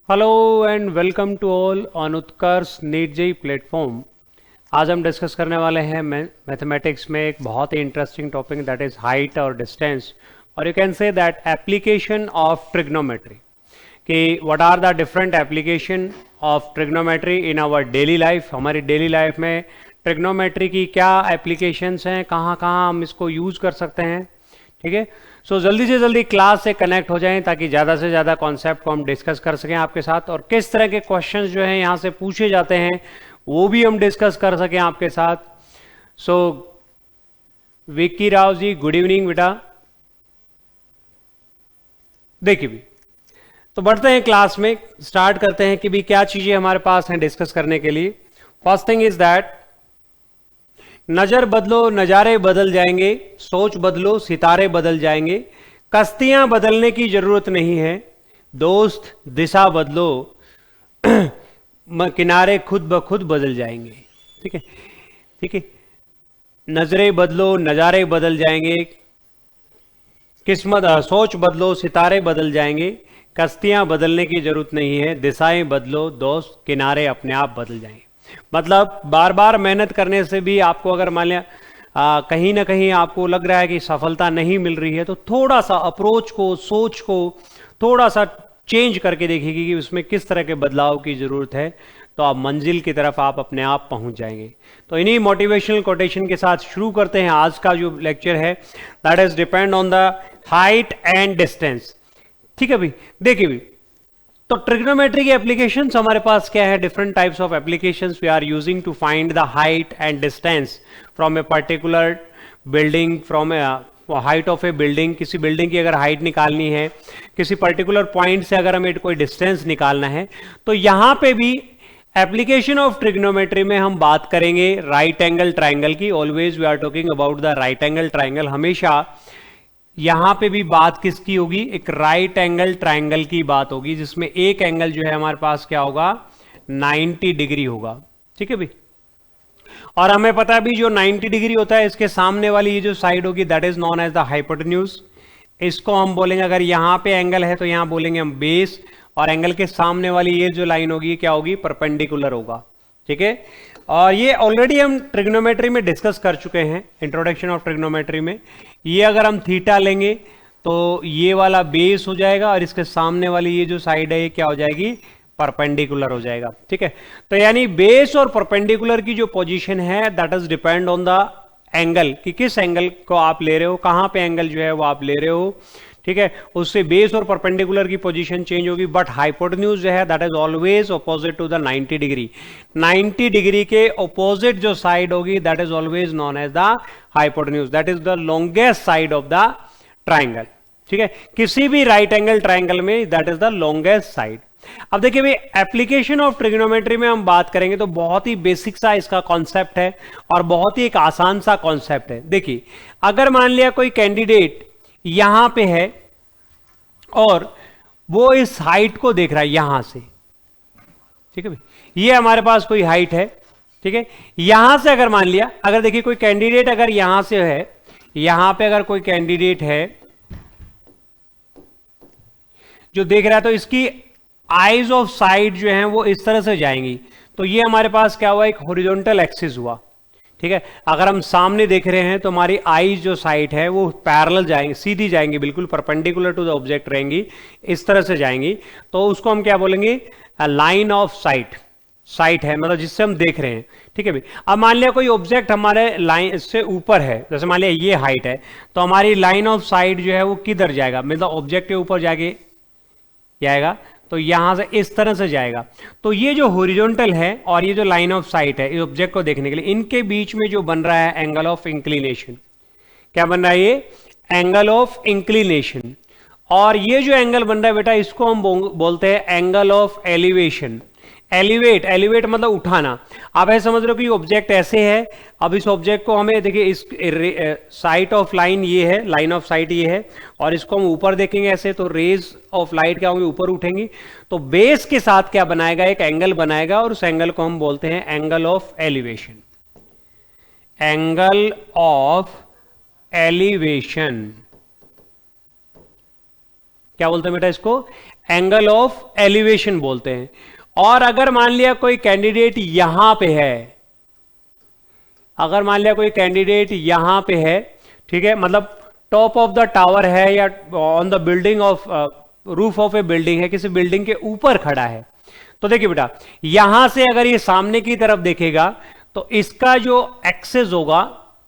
Hello and welcome to all on Utkarsh NEET JEE platform. आज हम discuss करने वाले हैं मैथमेटिक्स में एक बहुत ही interesting topic that is height और डिस्टेंस, और you can say that application of trigonometry, कि what are the different application of trigonometry in our daily life. हमारी डेली लाइफ में ट्रिग्नोमेट्री की क्या एप्लीकेशंस हैं, कहाँ कहाँ हम इसको यूज़ कर सकते हैं। ठीक है, सो जल्दी से जल्दी क्लास से कनेक्ट हो जाएं ताकि ज़्यादा से ज़्यादा कॉन्सेप्ट को हम डिस्कस कर सकें आपके साथ, और किस तरह के क्वेश्चंस जो हैं यहाँ से पूछे जाते हैं वो भी हम डिस्कस कर सकें आपके साथ। सो विक्की राव जी, गुड इवनिंग बेटा। देखिए भी, तो बढ़ते हैं क्लास में, स्टार्ट करते हैं कि भी क्या चीज़ें हमारे पास हैं डिस्कस करने के लिए। फर्स्ट थिंग इज दैट नजर बदलो नजारे बदल जाएंगे, सोच बदलो सितारे बदल जाएंगे, कश्तियां बदलने की जरूरत नहीं है, दोस्त दिशा बदलो किनारे खुद ब खुद बदल जाएंगे। ठीक है, ठीक है, नजरें बदलो नजारे बदल जाएंगे, किस्मत सोच बदलो सितारे बदल जाएंगे, कश्तियां बदलने की जरूरत नहीं है, दिशाएं बदलो दोस्त किनारे अपने आप बदल जाएंगे। मतलब बार बार मेहनत करने से भी आपको अगर मान लिया कहीं ना कहीं आपको लग रहा है कि सफलता नहीं मिल रही है, तो थोड़ा सा अप्रोच को, सोच को थोड़ा सा चेंज करके देखिए कि उसमें किस तरह के बदलाव की जरूरत है, तो आप मंजिल की तरफ आप अपने आप पहुंच जाएंगे। तो इन्हीं मोटिवेशनल कोटेशन के साथ शुरू करते हैं आज का जो लेक्चर है, that is depend on the height and distance. ठीक है भाई, देखिए भी, तो ट्रिग्नोमेट्री की एप्लीकेशंस हमारे पास क्या है, different types of applications we are using to find the height and distance from a particular building, from height of a building. किसी बिल्डिंग की अगर हाइट निकालनी है, किसी पर्टिकुलर पॉइंट से अगर हमें कोई डिस्टेंस निकालना है, तो यहां पे भी एप्लीकेशन ऑफ ट्रिग्नोमेट्री में हम बात करेंगे राइट एंगल ट्राइंगल की। Always we are talking about the right angle triangle. हमेशा यहां पे भी बात किसकी होगी, एक राइट एंगल ट्राइंगल की बात होगी, जिसमें एक एंगल जो है हमारे पास क्या होगा, 90 डिग्री होगा। ठीक है भाई, और हमें पता है भी जो 90 डिग्री होता है, इसके सामने वाली ये जो साइड होगी that is known as the hypotenuse. इसको हम बोलेंगे, अगर यहां पे एंगल है तो यहां बोलेंगे हम बेस, और एंगल के सामने वाली ये जो लाइन होगी क्या होगी, परपेंडिकुलर होगा। ठीक है, और ये ऑलरेडी हम ट्रिग्नोमेट्री में डिस्कस कर चुके हैं, इंट्रोडक्शन ऑफ ट्रिग्नोमेट्री में। ये अगर हम थीटा लेंगे तो ये वाला बेस हो जाएगा, और इसके सामने वाली ये जो साइड है ये क्या हो जाएगी, परपेंडिकुलर हो जाएगा। ठीक है, तो यानी बेस और परपेंडिकुलर की जो पोजीशन है that is depend on the angle, कि किस एंगल को आप ले रहे हो, कहां पे एंगल जो है वो आप ले रहे हो। ठीक है, उससे बेस और परपेंडिकुलर की पोजीशन चेंज होगी, बट हाइपोटेन्यूज जो है that is always opposite to the 90 degree. 90 degree के ऑपोजिट जो साइड होगी that is always known as the hypotenuse, that is the longest side of the triangle. ठीक है, किसी भी राइट एंगल ट्राइंगल में that is the longest side. अब देखिए भाई, एप्लीकेशन ऑफ ट्रिग्नोमेट्री में हम बात करेंगे तो बहुत ही बेसिक सा इसका कॉन्सेप्ट है, और बहुत ही एक आसान सा कॉन्सेप्ट है। देखिए, अगर मान लिया कोई कैंडिडेट यहां पे है और वो इस हाइट को देख रहा है यहां से। ठीक है भाई, ये हमारे पास कोई हाइट है। ठीक है, यहां से अगर मान लिया, अगर देखिए कोई कैंडिडेट अगर यहां से है, यहां पे अगर कोई कैंडिडेट है जो देख रहा है, तो इसकी आईज ऑफ साइड जो है वो इस तरह से जाएंगी, तो ये हमारे पास क्या हुआ, एक हॉरिजॉन्टल एक्सिस हुआ। ठीक है, अगर हम सामने देख रहे हैं तो हमारी आईज जो साइड है वो पैरेलल जाएंगी, सीधी जाएंगी, बिल्कुल परपेंडिकुलर टू द ऑब्जेक्ट रहेंगी, इस तरह से जाएंगी, तो उसको हम क्या बोलेंगे, लाइन ऑफ साइट। साइट है मतलब जिससे हम देख रहे हैं। ठीक है भाई, अब मान लिया कोई ऑब्जेक्ट हमारे लाइन से ऊपर है, जैसे मान लिया ये हाइट है, तो हमारी लाइन ऑफ साइट जो है वो किधर जाएगा, मतलब ऑब्जेक्ट के ऊपर जाके जाएगा, तो यहां से इस तरह से जाएगा। तो ये जो हॉरिजॉन्टल है और ये जो लाइन ऑफ साइट है, इस ऑब्जेक्ट को देखने के लिए, इनके बीच में जो बन रहा है एंगल ऑफ इंक्लिनेशन, क्या बन रहा है, ये एंगल ऑफ इंक्लिनेशन। और ये जो एंगल बन रहा है बेटा, इसको हम बोलते हैं angle of elevation. Elevate, elevate मतलब उठाना। आप ऐसे समझ रहे हो कि ऑब्जेक्ट ऐसे है, अब इस ऑब्जेक्ट को हमें देखिए, इस साइट ऑफ लाइन ये है, लाइन ऑफ साइट ये है, और इसको हम ऊपर देखेंगे ऐसे, तो रेज ऑफ लाइट क्या होंगी, ऊपर उठेंगी, तो बेस के साथ क्या बनाएगा, एक एंगल बनाएगा, और उस एंगल को हम बोलते हैं angle of elevation. Angle of elevation क्या बोलते हैं बेटा इसको, एंगल ऑफ एलिवेशन बोलते हैं। और अगर मान लिया कोई कैंडिडेट यहां पे है, अगर मान लिया कोई कैंडिडेट यहां पे है, ठीक है, मतलब टॉप ऑफ द टावर है या on the building of roof of a building है, किसी बिल्डिंग के ऊपर खड़ा है, तो देखिए बेटा यहां से अगर ये सामने की तरफ देखेगा तो इसका जो एक्सिस होगा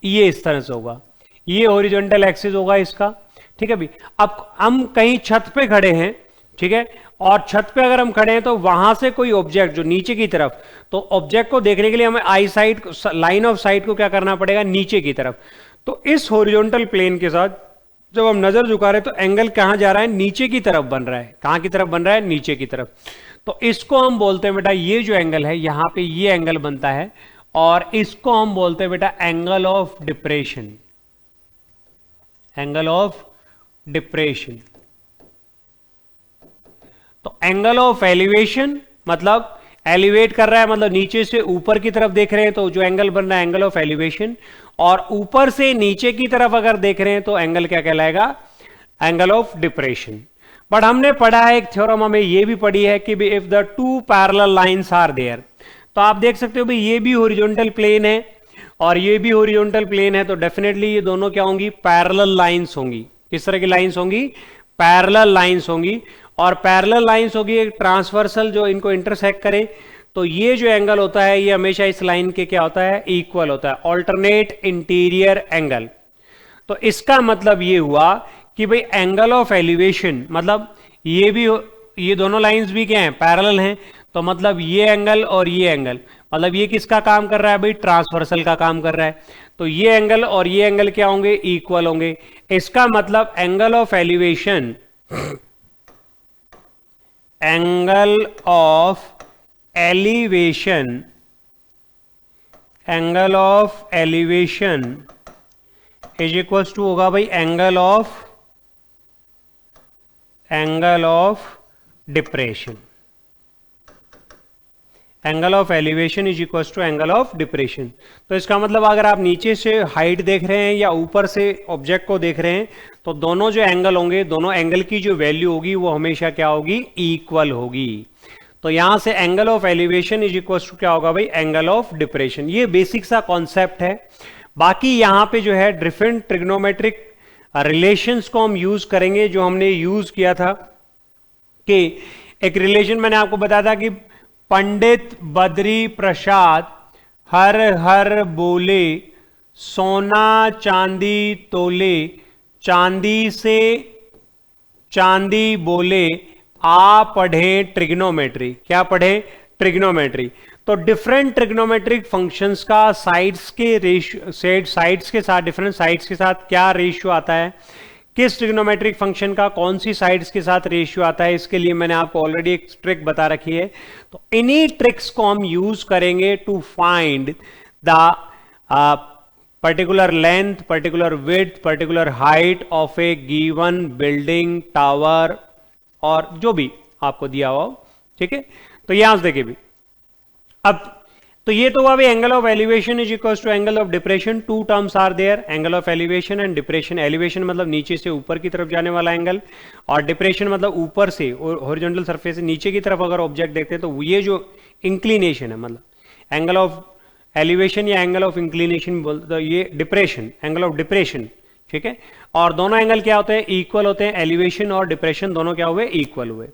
ये इस तरह से होगा, ये हॉरिजॉन्टल एक्सिस होगा इसका, ठीक है भी। अब हम कहीं छत पे खड़े हैं, ठीक है, और छत पे अगर हम खड़े हैं तो वहां से कोई ऑब्जेक्ट जो नीचे की तरफ, तो ऑब्जेक्ट को देखने के लिए हमें आई साइड, लाइन ऑफ साइट को क्या करना पड़ेगा, नीचे की तरफ। तो इस हॉरिजॉन्टल प्लेन के साथ जब हम नजर झुका रहे हैं तो एंगल कहां जा रहा है, नीचे की तरफ बन रहा है। कहां की तरफ बन रहा है, नीचे की तरफ। तो इसको हम बोलते हैं बेटा, ये जो एंगल है यहां पे ये एंगल बनता है, और इसको हम बोलते हैं बेटा angle of depression, angle of depression. तो एंगल ऑफ एलिवेशन मतलब एलिवेट कर रहा है, मतलब नीचे से ऊपर की तरफ देख रहे हैं तो जो एंगल बन रहा है एंगल ऑफ एलिवेशन, और ऊपर से नीचे की तरफ अगर देख रहे हैं तो एंगल क्या कहलाएगा, एंगल ऑफ डिप्रेशन। बट हमने पढ़ा है एक थ्योरम, हमें यह भी पढ़ी है कि if the two parallel lines are there, तो आप देख सकते हो भाई ये भी हॉरिजॉन्टल प्लेन है और ये भी हॉरिजॉन्टल प्लेन है, तो डेफिनेटली ये दोनों क्या होंगी, पैरेलल लाइंस होंगी। किस तरह की लाइंस होंगी, पैरेलल लाइंस होंगी। और पैरेलल लाइंस होगी एक ट्रांसवर्सल जो इनको इंटरसेक्ट करे, तो ये जो एंगल होता है ये हमेशा इस लाइन के क्या होता है, इक्वल होता है, ऑल्टरनेट इंटीरियर एंगल। तो इसका मतलब ये हुआ कि भाई एंगल ऑफ एलिवेशन मतलब ये भी, ये दोनों लाइंस भी क्या हैं, पैरेलल हैं, तो मतलब ये एंगल और ये एंगल, मतलब ये किसका काम कर रहा है भाई, ट्रांसवर्सल का काम कर रहा है। तो ये एंगल और ये एंगल क्या होंगे, इक्वल होंगे। इसका मतलब angle of elevation, angle of elevation, angle of elevation is equal to होगा भाई angle of depression. Angle of elevation is equal to angle of depression. तो इसका मतलब अगर आप नीचे से हाइट देख रहे हैं या ऊपर से ऑब्जेक्ट को देख रहे हैं तो दोनों जो एंगल होंगे, दोनों एंगल की जो वैल्यू होगी वो हमेशा क्या होगी, इक्वल होगी। तो यहां से angle of elevation is equal to क्या होगा भाई, एंगल ऑफ डिप्रेशन। ये बेसिक सा कॉन्सेप्ट है। बाकी यहां पे जो है डिफरेंट ट्रिग्नोमेट्रिक रिलेशंस को हम यूज करेंगे, जो हमने यूज किया था कि एक रिलेशन मैंने आपको बताया था कि पंडित बद्री प्रसाद हर हर बोले, सोना चांदी तोले, चांदी से चांदी बोले, आ पढ़े ट्रिग्नोमेट्री। क्या पढ़े, ट्रिग्नोमेट्री। तो डिफरेंट ट्रिग्नोमेट्रिक फंक्शंस का साइड्स के रेशियो, साइड्स के साथ, डिफरेंट साइड्स के साथ क्या रेशियो आता है, किस ट्रिग्नोमेट्रिक फंक्शन का कौन सी साइड्स के साथ रेशियो आता है, इसके लिए मैंने आपको ऑलरेडी एक ट्रिक बता रखी है। तो इन्हीं ट्रिक्स को हम यूज करेंगे to find the particular length, particular width, particular height of a given building, tower और जो भी आपको दिया हुआ हो, ठीक है। तो यहां से देखिए भी, अब तो ये तो हुआ भी angle of elevation is equal to angle of depression. Two terms are there, angle of elevation and depression. Elevation मतलब नीचे से ऊपर की तरफ जाने वाला एंगल, और डिप्रेशन मतलब ऊपर से हॉरिजॉन्टल सरफेस से नीचे की तरफ अगर ऑब्जेक्ट देखते हैं तो ये जो इंक्लिनेशन है, मतलब एंगल ऑफ एलिवेशन या एंगल ऑफ इंक्लिनेशन बोलते, तो ये डिप्रेशन, एंगल ऑफ डिप्रेशन, ठीक है। और दोनों एंगल क्या होते हैं, इक्वल होते हैं। एलिवेशन और डिप्रेशन दोनों क्या हुए, इक्वल हुए,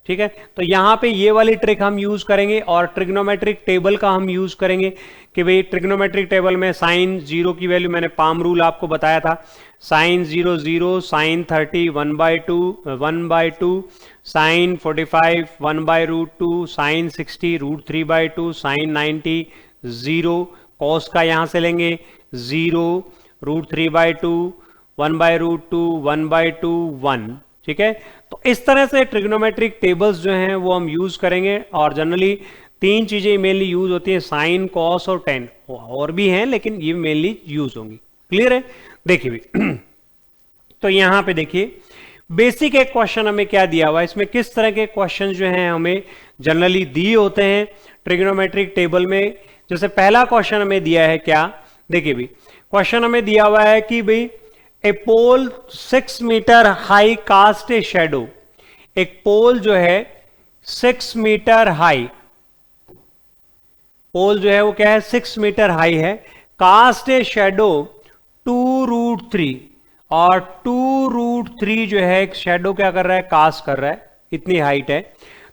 ठीक है। तो यहां पे ये वाली ट्रिक हम यूज करेंगे, और ट्रिग्नोमेट्रिक टेबल का हम यूज करेंगे कि भाई ट्रिग्नोमेट्रिक टेबल में साइन जीरो की वैल्यू, मैंने पाम रूल आपको बताया था, sine 0 0, sine 30 1/2, sine 45 1/√2, sine 60 √3/2, sine 90 0, cos का यहां से लेंगे 0, √3/2, 1/√2, 1/2, 1, ठीक है। तो इस तरह से ट्रिग्नोमेट्रिक टेबल्स जो हैं वो हम यूज करेंगे, और जनरली तीन चीजें मेनली यूज होती हैं, साइन, कॉस और टेन, और भी हैं लेकिन ये मेनली यूज होंगी। क्लियर है, देखिए भी तो यहां पे देखिए बेसिक एक क्वेश्चन हमें क्या दिया हुआ है, इसमें किस तरह के क्वेश्चन जो हैं हमें जनरली दिए होते हैं ट्रिग्नोमेट्रिक टेबल में। जैसे पहला क्वेश्चन हमें दिया है क्या, देखिए भी क्वेश्चन हमें दिया हुआ है कि भाई a pole 6 metre high cast a shadow एक पोल जो है 6 मीटर हाई, पोल जो है वो क्या है 6 मीटर हाई है, कास्ट ए शेडो 2√3, और 2√3 जो है एक शेडो क्या कर रहा है, कास्ट कर रहा है, इतनी हाइट है।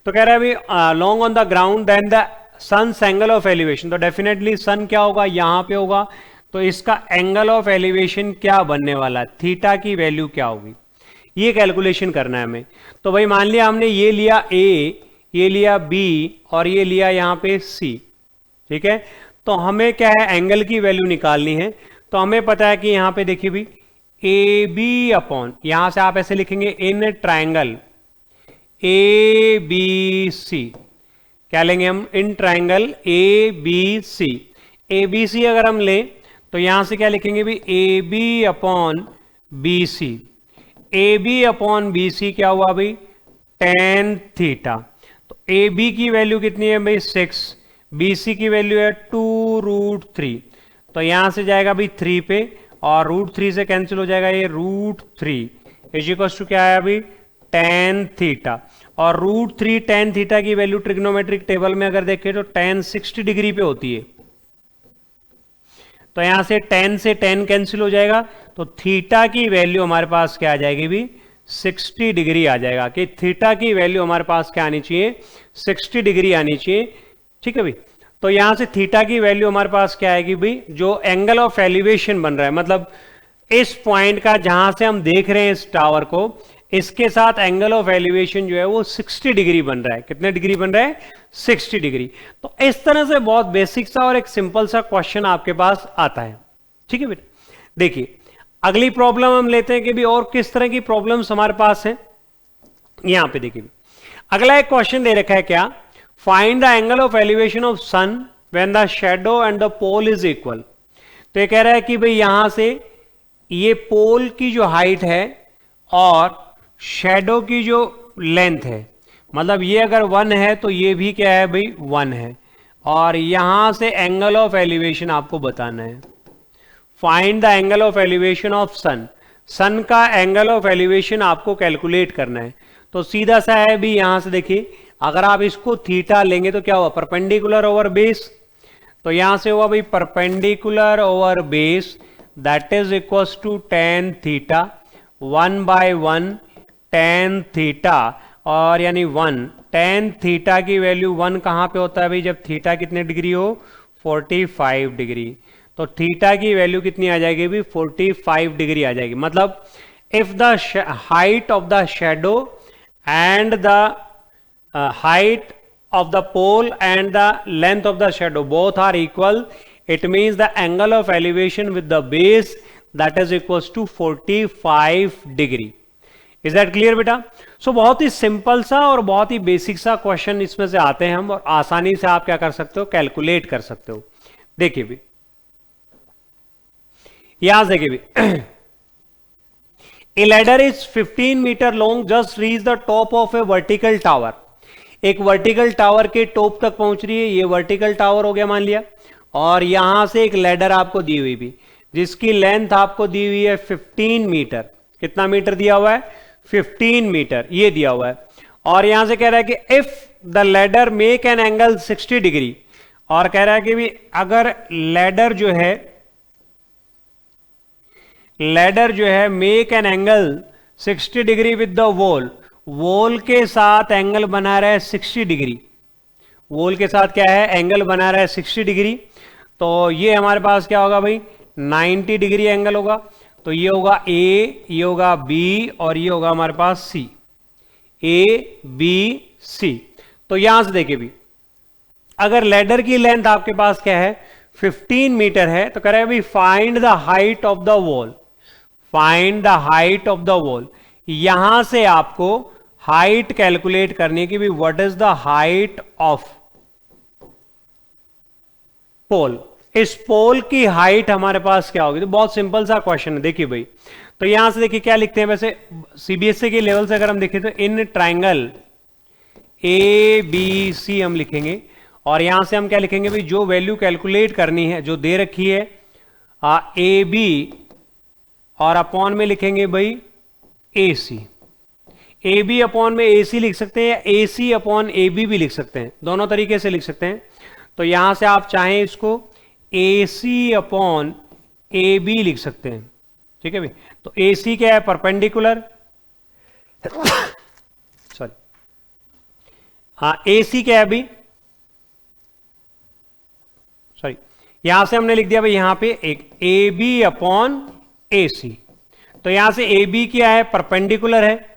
तो कह रहा है अभी long on the ground then the sun's angle of elevation, तो डेफिनेटली सन क्या होगा, यहां पे होगा, तो इसका एंगल ऑफ एलिवेशन क्या बनने वाला है, थीटा की वैल्यू क्या होगी, ये कैलकुलेशन करना है हमें। तो भाई मान लिया हमने ये लिया ए, ये लिया बी, और ये लिया यहां पे सी, ठीक है। तो हमें क्या है, एंगल की वैल्यू निकालनी है। तो हमें पता है कि यहां पे देखिए भी ए बी अपॉन, यहां से आप ऐसे लिखेंगे इन ट्राइंगल ए बी सी, क्या लेंगे हम, in triangle A B C. A B C अगर हम लें तो यहां से क्या लिखेंगे भी, A B upon B C. A B upon B C क्या हुआ भाई, tan थीटा। तो ए बी की वैल्यू कितनी है भाई 6, बी सी की वैल्यू है 2√3, तो यहां से जाएगा भाई 3 पे, और √3 से कैंसिल हो जाएगा ये √3 इज इक्वल टू क्या है अभी tan थीटा। और √3 tan थीटा की वैल्यू ट्रिग्नोमेट्रिक टेबल में अगर देखें तो tan 60 डिग्री पे होती है, तो यहां से tan कैंसिल हो जाएगा, तो थीटा की वैल्यू हमारे पास क्या आ जाएगी भी 60 डिग्री आ जाएगा, कि थीटा की वैल्यू हमारे पास क्या आनी चाहिए, 60 डिग्री आनी चाहिए, ठीक है भाई। तो यहां से थीटा की वैल्यू हमारे पास क्या आएगी भाई, जो एंगल ऑफ एलिवेशन बन रहा है, मतलब इस पॉइंट का जहां से हम देख रहे हैं इस टावर को, इसके साथ एंगल ऑफ एलिवेशन जो है वो 60 डिग्री बन रहा है। कितने डिग्री बन रहा है, 60 डिग्री। तो इस तरह से बहुत बेसिक सा और एक सिंपल सा क्वेश्चन आपके पास आता है, ठीक है बेटा। देखिए अगली प्रॉब्लम हम लेते हैं कि भी और किस तरह की प्रॉब्लम्स हमारे पास हैं। यहां पे देखिए अगला एक क्वेश्चन दे रखा है, क्या, find the angle of elevation of sun when the shadow and the pole is equal. तो ये कह रहा है कि भाई यहां से ये पोल की जो हाइट है और शैडो की जो लेंथ है, मतलब ये अगर 1 है तो ये भी क्या है भाई 1 है, और यहां से एंगल ऑफ एलिवेशन आपको बताना है। Find the angle of elevation of sun, sun का एंगल ऑफ एलिवेशन आपको कैलकुलेट करना है। तो सीधा सा है भी, यहां से देखिए अगर आप इसको थीटा लेंगे तो क्या हुआ, परपेंडिकुलर ओवर बेस, तो यहां से हुआ भाई perpendicular over base, that is equal to tan theta, 1/1 tan theta, और यानी 1 tan थीटा की वैल्यू 1 कहां पे होता है भाई, जब थीटा कितने डिग्री हो, 45 डिग्री। तो थीटा की वैल्यू कितनी आ जाएगी भी 45 डिग्री आ जाएगी। मतलब if the height of the shadow and the height of the pole and the length of the shadow both are equal, it means the angle of elevation with the base that is equals to 45 degree. Is that clear बेटा? So बहुत ही simple सा और बहुत ही basic सा question इसमें से आते हैं हम, और आसानी से आप क्या कर सकते हो, कैलकुलेट कर सकते हो। देखिए भी यहां से देखिए भी A ladder is 15 meter long, just reach the top of a vertical tower. एक वर्टिकल टावर के टॉप तक पहुंच रही है, ये वर्टिकल टावर हो गया मान लिया, और यहां से एक लैडर आपको दी हुई भी, जिसकी लेंथ आपको दी हुई है 15 मीटर। कितना मीटर दिया हुआ है, 15 मीटर ये दिया हुआ है। और यहां से कह रहा है कि if the ladder make an angle 60 degree, और कह रहा है कि भी अगर लैडर जो है make an angle 60 degree with the wall के साथ एंगल बना रहा है 60 डिग्री, वॉल के साथ क्या है, एंगल बना रहा है 60 डिग्री। तो ये हमारे पास क्या होगा भाई 90 डिग्री एंगल होगा। तो ये होगा ए, ये होगा बी, और ये होगा हमारे पास सी, ए बी सी। तो यहां से देखिए भी अगर लैडर की लेंथ आपके पास क्या है 15 मीटर है, तो कह रहा है भाई find the height of the wall, find the height of the wall. यहां से आपको हाइट कैलकुलेट करनी है कि भाई what is the height of pole, इस पोल की हाइट हमारे पास क्या होगी। तो बहुत सिंपल सा क्वेश्चन है। देखिए भाई तो यहां से देखिए क्या लिखते हैं, वैसे सीबीएसई के लेवल से अगर हम देखें तो इन ट्राइंगल ए बी सी हम लिखेंगे, और यहां से हम क्या लिखेंगे भाई जो वैल्यू कैलकुलेट करनी है जो दे रखी है ए बी, और अपॉन में लिखेंगे भाई ए सी। ए बी अपॉन में ए सी लिख सकते हैं या ए सी अपॉन ए बी भी लिख सकते हैं, दोनों तरीके से लिख सकते हैं। तो यहां से आप चाहें इसको ए सी अपॉन ए बी लिख सकते हैं, ठीक है भाई। तो ए सी क्या है, परपेंडिकुलर, सॉरी, हाँ ए सी क्या है अभी, सॉरी, यहां से हमने लिख दिया भाई यहां पे एक ए बी अपॉन ए सी। तो यहां से ए बी क्या है, परपेंडिकुलर है,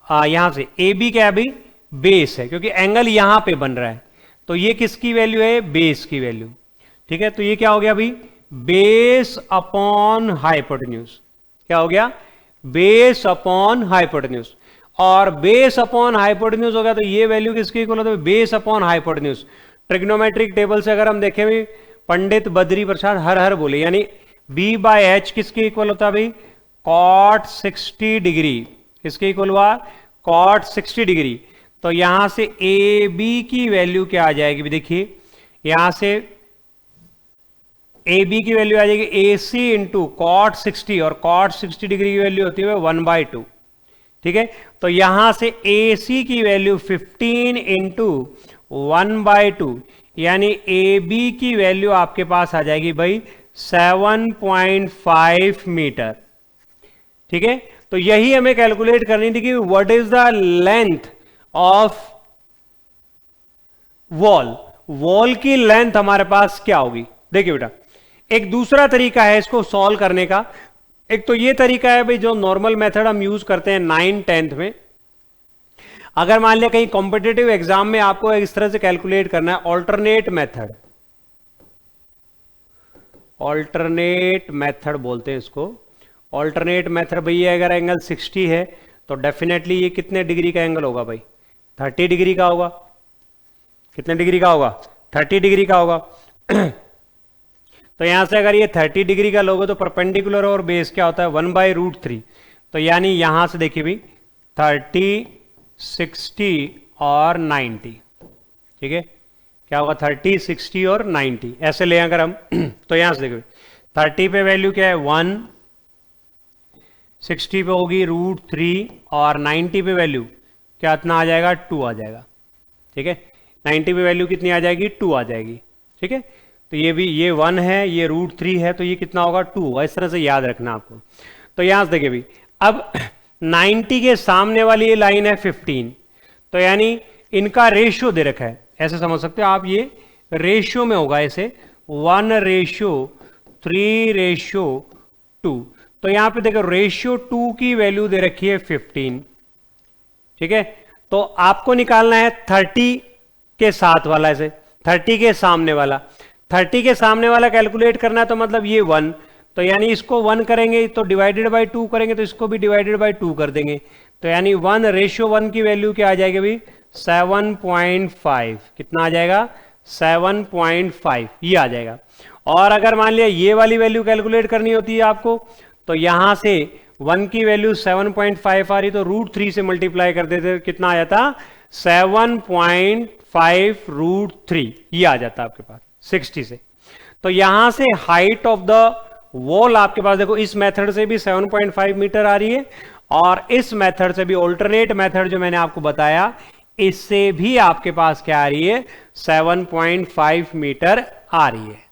यहां से ए बी क्या है अभी, बेस है, क्योंकि एंगल यहां पे बन रहा है। तो ये किसकी वैल्यू है, बेस की वैल्यू, ठीक है। तो ये क्या हो गया अभी, बेस अपॉन हाइपोटेन्यूज, क्या हो गया, बेस अपॉन हाइपोटेन्यूज। और बेस अपॉन हाइपोटेन्यूज हो गया तो ये वैल्यू किसकी इक्वल होता है, base upon hypotenuse. Trigonometric table से अगर हम देखें भी, पंडित बद्री प्रसाद हर हर बोले, यानी बी बाय एच किसके इक्वल होता है भाई, कॉट 60 डिग्री, किसके इक्वल हुआ, कॉट 60 डिग्री। तो यहां से ए बी की वैल्यू क्या आ जाएगी, देखिए यहां से ए बी की वैल्यू आ जाएगी ए सी इंटू कॉट 60, और कॉट 60 डिग्री की वैल्यू होती है 1/2, ठीक है। तो यहां से ए सी की वैल्यू 15 इंटू 1/2, यानी ए बी की वैल्यू आपके पास आ जाएगी भाई 7.5 मीटर, ठीक है। तो यही हमें कैलकुलेट करनी थी कि what is the length of wall, wall की लेंथ हमारे पास क्या होगी। देखिए बेटा, एक दूसरा तरीका है इसको सॉल्व करने का। एक तो ये तरीका है भाई जो नॉर्मल मेथड हम यूज करते हैं 9th 10th में। अगर मान लिया कहीं कॉम्पिटिटिव एग्जाम में आपको इस तरह से कैलकुलेट करना है, ऑल्टरनेट मेथड, ऑल्टरनेट मेथड बोलते हैं इसको। ऑल्टरनेट मेथड भैया, अगर एंगल 60 है तो डेफिनेटली ये कितने डिग्री का एंगल होगा भाई, 30 डिग्री का होगा। कितने डिग्री का होगा, 30 डिग्री का होगा। तो यहां से अगर ये 30 डिग्री का लोगे तो परपेंडिकुलर और बेस क्या होता है, 1/√3। तो यानी यहां से देखिए भाई 30, 60 और 90, ठीक है। क्या होगा, 30, 60 और 90 ऐसे ले अगर हम तो यहां से देखिए 30 पे वैल्यू क्या है 1, 60 पे होगी √3 और 90 पे वैल्यू क्या इतना आ जाएगा, 2 आ जाएगा, ठीक है। 90 पे वैल्यू कितनी आ जाएगी, 2 आ जाएगी, ठीक है। तो ये भी, ये 1 है, ये √3 है, तो ये कितना होगा, 2 होगा। इस तरह से याद रखना आपको। तो यहां से देखिए भाई, अब 90 के सामने वाली ये लाइन है 15, तो यानी इनका रेशियो दे रखा है, ऐसे समझ सकते हो आप, ये रेशियो में होगा ऐसे 1:3:2। तो यहां पे देखो रेशियो 2 की वैल्यू दे रखी है 15, ठीक है। तो आपको निकालना है 30 के साथ वाला, ऐसे 30 के सामने वाला, 30 के सामने वाला कैलकुलेट करना है। तो मतलब ये 1, तो यानी इसको 1 करेंगे तो डिवाइडेड बाय 2 करेंगे, तो इसको भी डिवाइडेड बाय 2 कर देंगे। तो यानी 1:1 की वैल्यू क्या आ जाएगी भाई, 7.5। कितना आ जाएगा, 7.5 ये आ जाएगा। और अगर मान लिया ये वाली वैल्यू कैलकुलेट करनी होती है आपको, तो यहां से 1 की वैल्यू 7.5 आ रही, तो √3 से मल्टीप्लाई कर देते, कितना आ जाता, 7.5√3 ये आ जाता आपके पास 60 से। तो यहां से हाइट ऑफ द वॉल आपके पास देखो, इस मेथड से भी 7.5 मीटर आ रही है, और इस मेथड से भी, ऑल्टरनेट मेथड जो मैंने आपको बताया, इससे भी आपके पास क्या आ रही है, 7.5 मीटर आ रही है।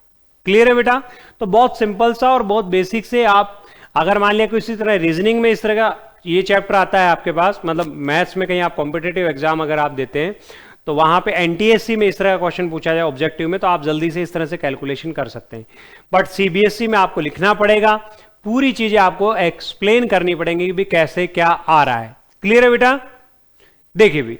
क्लियर है बेटा। तो बहुत सिंपल सा और बहुत बेसिक से, आप अगर मान लिया किसी तरह रीजनिंग में इस तरह का ये चैप्टर आता है आपके पास, मतलब मैथ्स में कहीं आप कॉम्पिटिटिव एग्जाम अगर आप देते हैं तो वहां पे एनटीएससी में इस तरह का क्वेश्चन पूछा जाए ऑब्जेक्टिव में, तो आप जल्दी से इस तरह से कैलकुलेशन कर सकते हैं। बट सीबीएसई में आपको लिखना पड़ेगा, पूरी चीजें आपको एक्सप्लेन करनी पड़ेंगी कि भी कैसे क्या आ रहा है। क्लियर है बेटा। देखिए भी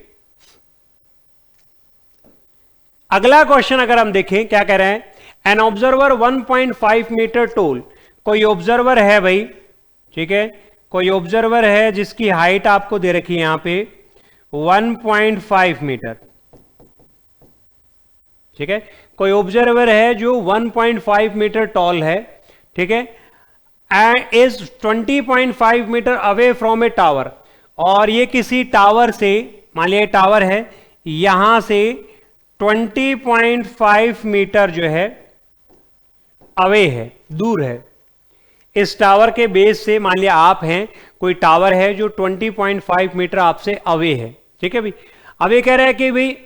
अगला क्वेश्चन अगर हम देखें, क्या कह रहे हैं, एन ऑब्जर्वर 1.5 मीटर टोल। कोई ऑब्जर्वर है भाई, ठीक है, कोई ऑब्जर्वर है जिसकी हाइट आपको दे रखी है यहां पे 1.5 मीटर, ठीक है। कोई ऑब्जर्वर है जो 1.5 मीटर टॉल है, ठीक है, and is 20.5 metre away from a tower. और ये किसी टावर से, मान लिया टावर है, यहां से 20.5 मीटर जो है अवे है, दूर है। इस टावर के बेस से मान लिया आप हैं, कोई टावर है जो 20.5 मीटर आपसे अवे है, ठीक है भाई। अब ये कह रहा है कि भाई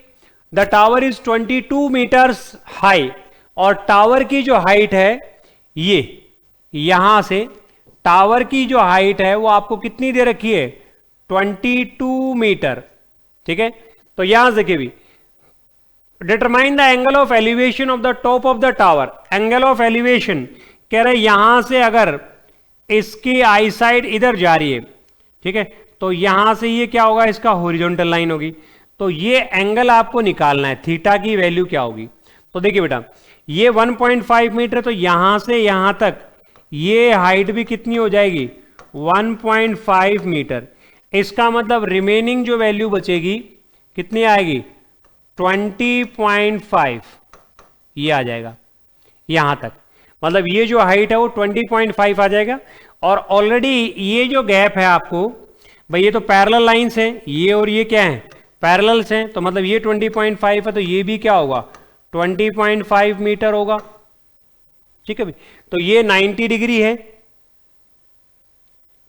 the tower is 22 metres high, और टावर की जो हाइट है ये यहां से टावर की जो हाइट है वो आपको कितनी दे रखी है, 22 मीटर, ठीक है। तो यहां से देखिए भी determine the angle of elevation of the top of the tower. Angle of elevation कह रहे यहां से अगर इसकी आई साइड इधर जा रही है, ठीक है, तो यहां से ये क्या होगा, इसका हॉरिजॉन्टल लाइन होगी। तो ये एंगल आपको निकालना है, थीटा की वैल्यू क्या होगी। तो देखिए बेटा ये 1.5 मीटर, तो यहां से यहां तक ये हाइट भी कितनी हो जाएगी, 1.5 मीटर। इसका मतलब रिमेनिंग जो वैल्यू बचेगी कितनी आएगी, 20.5, ये आ जाएगा यहां तक। मतलब ये जो हाइट है वो 20.5 आ जाएगा। और ऑलरेडी ये जो गैप है आपको भाई, ये तो पैरेलल लाइंस हैं, ये और ये क्या है, पैरेलल्स हैं, तो मतलब ये 20.5 है, तो ये भी क्या होगा, 20.5 मीटर होगा, ठीक है भाई। तो ये 90 डिग्री है,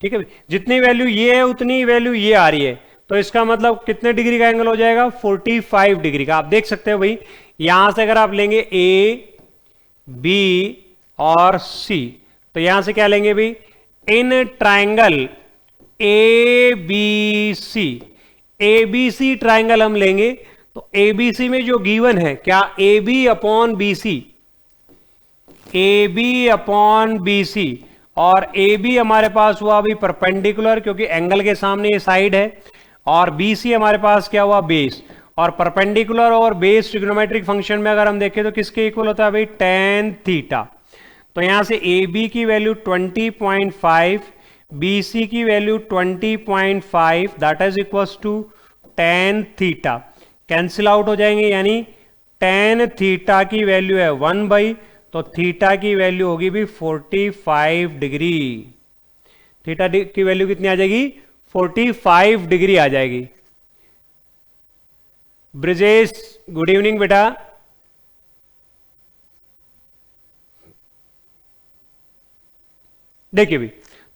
ठीक है भाई। जितनी वैल्यू ये है उतनी वैल्यू ये आ रही है, तो इसका मतलब कितने डिग्री का एंगल हो जाएगा, 45 डिग्री का। आप देख सकते हो भाई, यहां से अगर आप लेंगे ए बी और सी, तो यहां से क्या लेंगे भाई, in triangle A B C, A B C triangle हम लेंगे, तो ए बी सी में जो गिवन है क्या, A B upon B C, A B upon B C, और ए बी हमारे पास हुआ अभी परपेंडिकुलर क्योंकि एंगल के सामने ये साइड है, और बी सी हमारे पास क्या हुआ, बेस। और परपेंडिकुलर और बेस ट्रिग्नोमेट्रिक फंक्शन में अगर हम देखें तो किसके इक्वल होता है भाई, tan थीटा। तो यहां से ए बी की वैल्यू 20.5, बी सी की value 20.5, that is equals to tan theta, cancel out हो जाएंगे, यानी tan थीटा की वैल्यू है 1/, तो थीटा की वैल्यू होगी भी 45 डिग्री। थीटा की वैल्यू कितनी आ जाएगी, 45 डिग्री आ जाएगी। ब्रिजेश गुड इवनिंग बेटा। देखिए भी,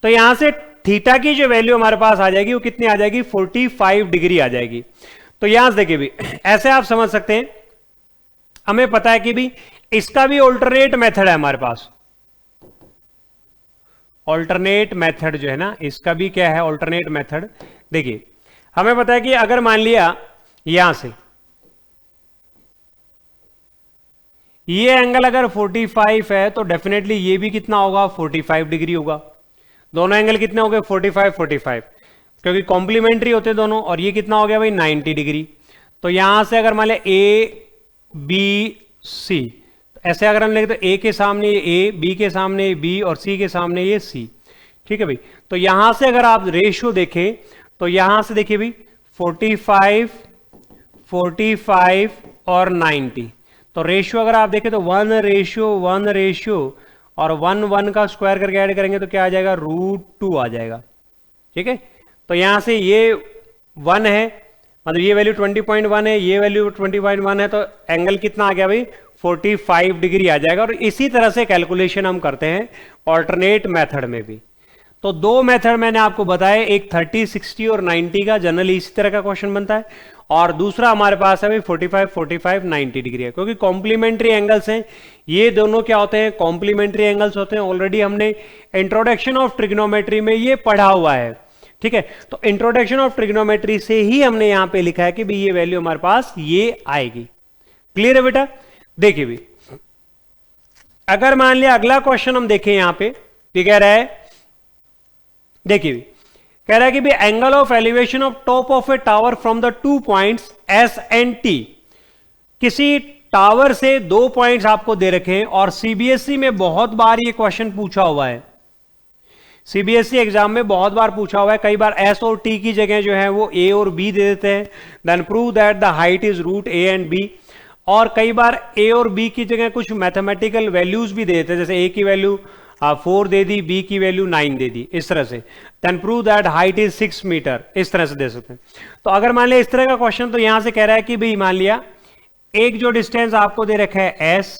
तो यहां से थीटा की जो वैल्यू हमारे पास आ जाएगी वो कितनी आ जाएगी, 45 डिग्री आ जाएगी। तो यहां से देखिए भी ऐसे आप समझ सकते हैं, हमें पता है कि भी इसका भी ऑल्टरनेट मेथड है हमारे पास। ऑल्टरनेट मेथड जो है ना, इसका भी क्या है, ऑल्टरनेट मेथड। देखिए हमें पता है कि अगर मान लिया यहां से ये एंगल अगर 45 है, तो डेफिनेटली ये भी कितना होगा, 45 डिग्री होगा। दोनों एंगल कितने हो गए, 45 क्योंकि कॉम्प्लीमेंट्री होते दोनों। और ये कितना हो गया भाई, 90 डिग्री। तो यहां से अगर मान लिया ए बी सी, ऐसे अगर हम लिखे तो ए के सामने ए, बी के सामने बी, और सी के सामने ये सी, ठीक है भाई। तो यहां से अगर आप रेशियो देखें तो यहां से देखिए भाई 45, 45 और 90, तो रेशियो अगर आप देखें तो 1:1 और 1 का स्क्वायर करके ऐड करेंगे तो क्या आ जाएगा, √2 आ जाएगा, ठीक है। तो यहां से ये 1 है, मतलब ये वैल्यू 20.1 है, ये वैल्यू 20.1 है, तो एंगल कितना आ गया भाई, 45 डिग्री आ जाएगा। और इसी तरह से कैलकुलेशन हम करते हैं ऑल्टरनेट मेथड में भी। तो दो मेथड मैंने आपको बताया, एक 30, 60 और 90 का, जनरली इसी तरह का क्वेश्चन बनता है, और दूसरा हमारे पास है भाई 45, 45, 90 डिग्री है, क्योंकि कॉम्प्लीमेंट्री एंगल्स हैं। ये दोनों क्या होते हैं, कॉम्प्लीमेंट्री एंगल्स होते हैं। ऑलरेडी हमने इंट्रोडक्शन ऑफ ट्रिग्नोमेट्री में ये पढ़ा हुआ है, ठीक है। तो इंट्रोडक्शन ऑफ ट्रिग्नोमेट्री से ही हमने यहां पे लिखा है कि भाई ये वैल्यू हमारे पास ये आएगी। क्लियर है बेटा। देखिए भी अगर मान लिया अगला क्वेश्चन हम देखें यहां पे, कह रहा है, देखिए कह रहा है कि भाई angle of elevation of top of a tower from the 2 points S and T. किसी टावर से 2 पॉइंट्स आपको दे रखे हैं, और सीबीएसई में बहुत बार ये क्वेश्चन पूछा हुआ है, सीबीएसई एग्जाम में बहुत बार पूछा हुआ है। कई बार एस और टी की जगह जो है वो ए और बी दे देते हैं, then prove that the height is root A and B. और कई बार ए और बी की जगह कुछ मैथमेटिकल वैल्यूज भी दे देते हैं, जैसे ए की वैल्यू 4 दे दी, बी की वैल्यू 9 दे दी, इस तरह से। Then prove that height is 6 metre, इस तरह से दे सकते हैं। तो अगर मान लिया इस तरह का क्वेश्चन, तो यहां से कह रहा है कि भाई मान लिया एक जो डिस्टेंस आपको दे रखा है एस,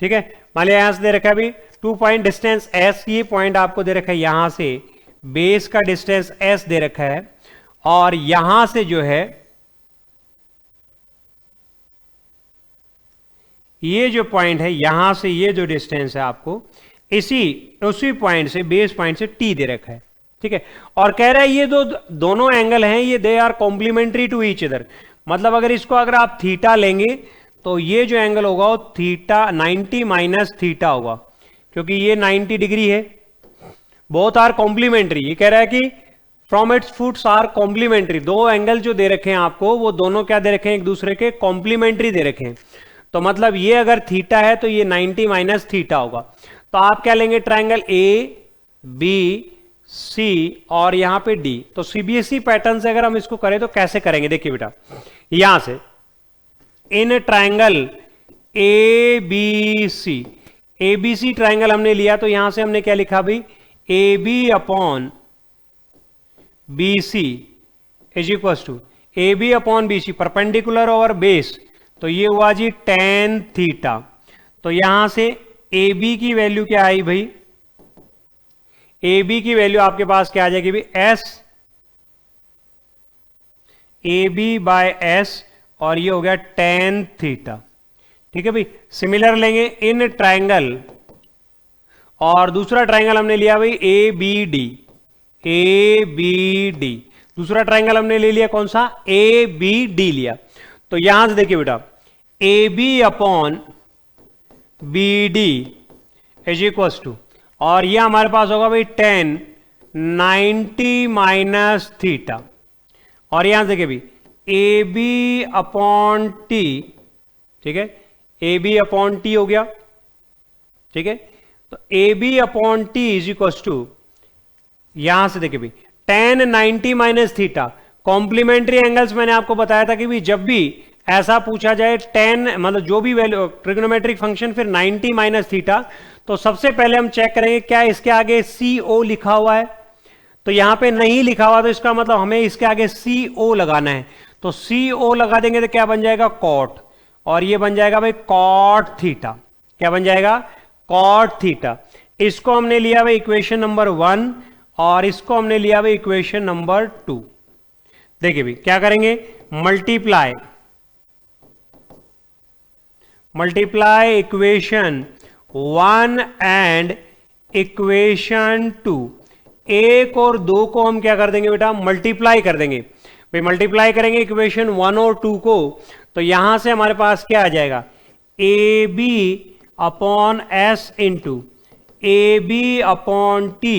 ठीक है, मान लिया यहां से दे रखा है भाई 2 पॉइंट डिस्टेंस एस, ये पॉइंट आपको दे रखा है यहां से बेस का डिस्टेंस एस दे रखा है, और यहां से जो है ये जो पॉइंट है यहां से ये जो डिस्टेंस है आपको उसी पॉइंट से बेस पॉइंट से टी दे रखा है, ठीक है। और कह रहा है ये दोनों एंगल हैं, ये they are complementary to each other, मतलब अगर आप थीटा लेंगे तो ये जो एंगल होगा वो थीटा 90 माइनस थीटा होगा, क्योंकि ये 90 डिग्री है। बोथ आर कॉम्प्लीमेंट्री, ये कह रहा है कि from its foots are complementary, दो एंगल जो दे रखे हैं आपको वो दोनों क्या दे रखे हैं, एक दूसरे के कॉम्प्लीमेंट्री दे रखे हैं। तो मतलब ये अगर थीटा है तो ये 90 माइनस थीटा होगा। तो आप क्या लेंगे, ट्रायंगल ए बी सी और यहां पे डी। तो सीबीएसई पैटर्न से अगर हम इसको करें तो कैसे करेंगे, देखिए बेटा, यहां से in triangle A B C, A B C triangle हमने लिया, तो यहां से हमने क्या लिखा भाई, A B upon B C is equal to A B upon B C perpendicular over base, तो ये हुआ जी tan थीटा। तो यहां से ए बी की वैल्यू क्या आई भाई, ए बी की वैल्यू आपके पास क्या आ जाएगी भाई, S A B by S, और ये हो गया tan थीटा, ठीक है भाई। सिमिलर लेंगे इन ट्रायंगल, और दूसरा ट्रायंगल हमने लिया भाई A B D, A B D, दूसरा ट्रायंगल हमने ले लिया कौन सा, ए बी डी लिया। तो यहां से देखिए बेटा, A B upon B D is equal to, और यह हमारे पास होगा भाई tan 90 माइनस थीटा, और यहां से देखिए भाई ए बी अपॉन टी, ठीक है, ए बी अपॉन टी हो गया, ठीक है। तो A B upon T is equal to, यहां से देखिए भाई tan 90 minus theta, complementary angles मैंने आपको बताया था कि भी जब भी ऐसा पूछा जाए tan मतलब जो भी वैल्यू ट्रिग्नोमेट्रिक फंक्शन फिर 90 माइनस थीटा, तो सबसे पहले हम चेक करेंगे क्या इसके आगे CO लिखा हुआ है। तो यहां पे नहीं लिखा हुआ, तो इसका मतलब हमें इसके आगे CO लगाना है। तो CO लगा देंगे तो क्या बन जाएगा, कॉट, और ये बन जाएगा भाई कॉट थीटा। क्या बन जाएगा, कॉट थीटा। इसको हमने लिया भाई इक्वेशन नंबर 1, और इसको हमने लिया भाई इक्वेशन नंबर 2। देखिए भाई क्या करेंगे, मल्टीप्लाई इक्वेशन 1 एंड इक्वेशन 2, एक और दो को हम क्या कर देंगे बेटा, मल्टीप्लाई कर देंगे। भाई मल्टीप्लाई करेंगे इक्वेशन 1 और 2 को, तो यहां से हमारे पास क्या आ जाएगा, A B upon S into A B upon T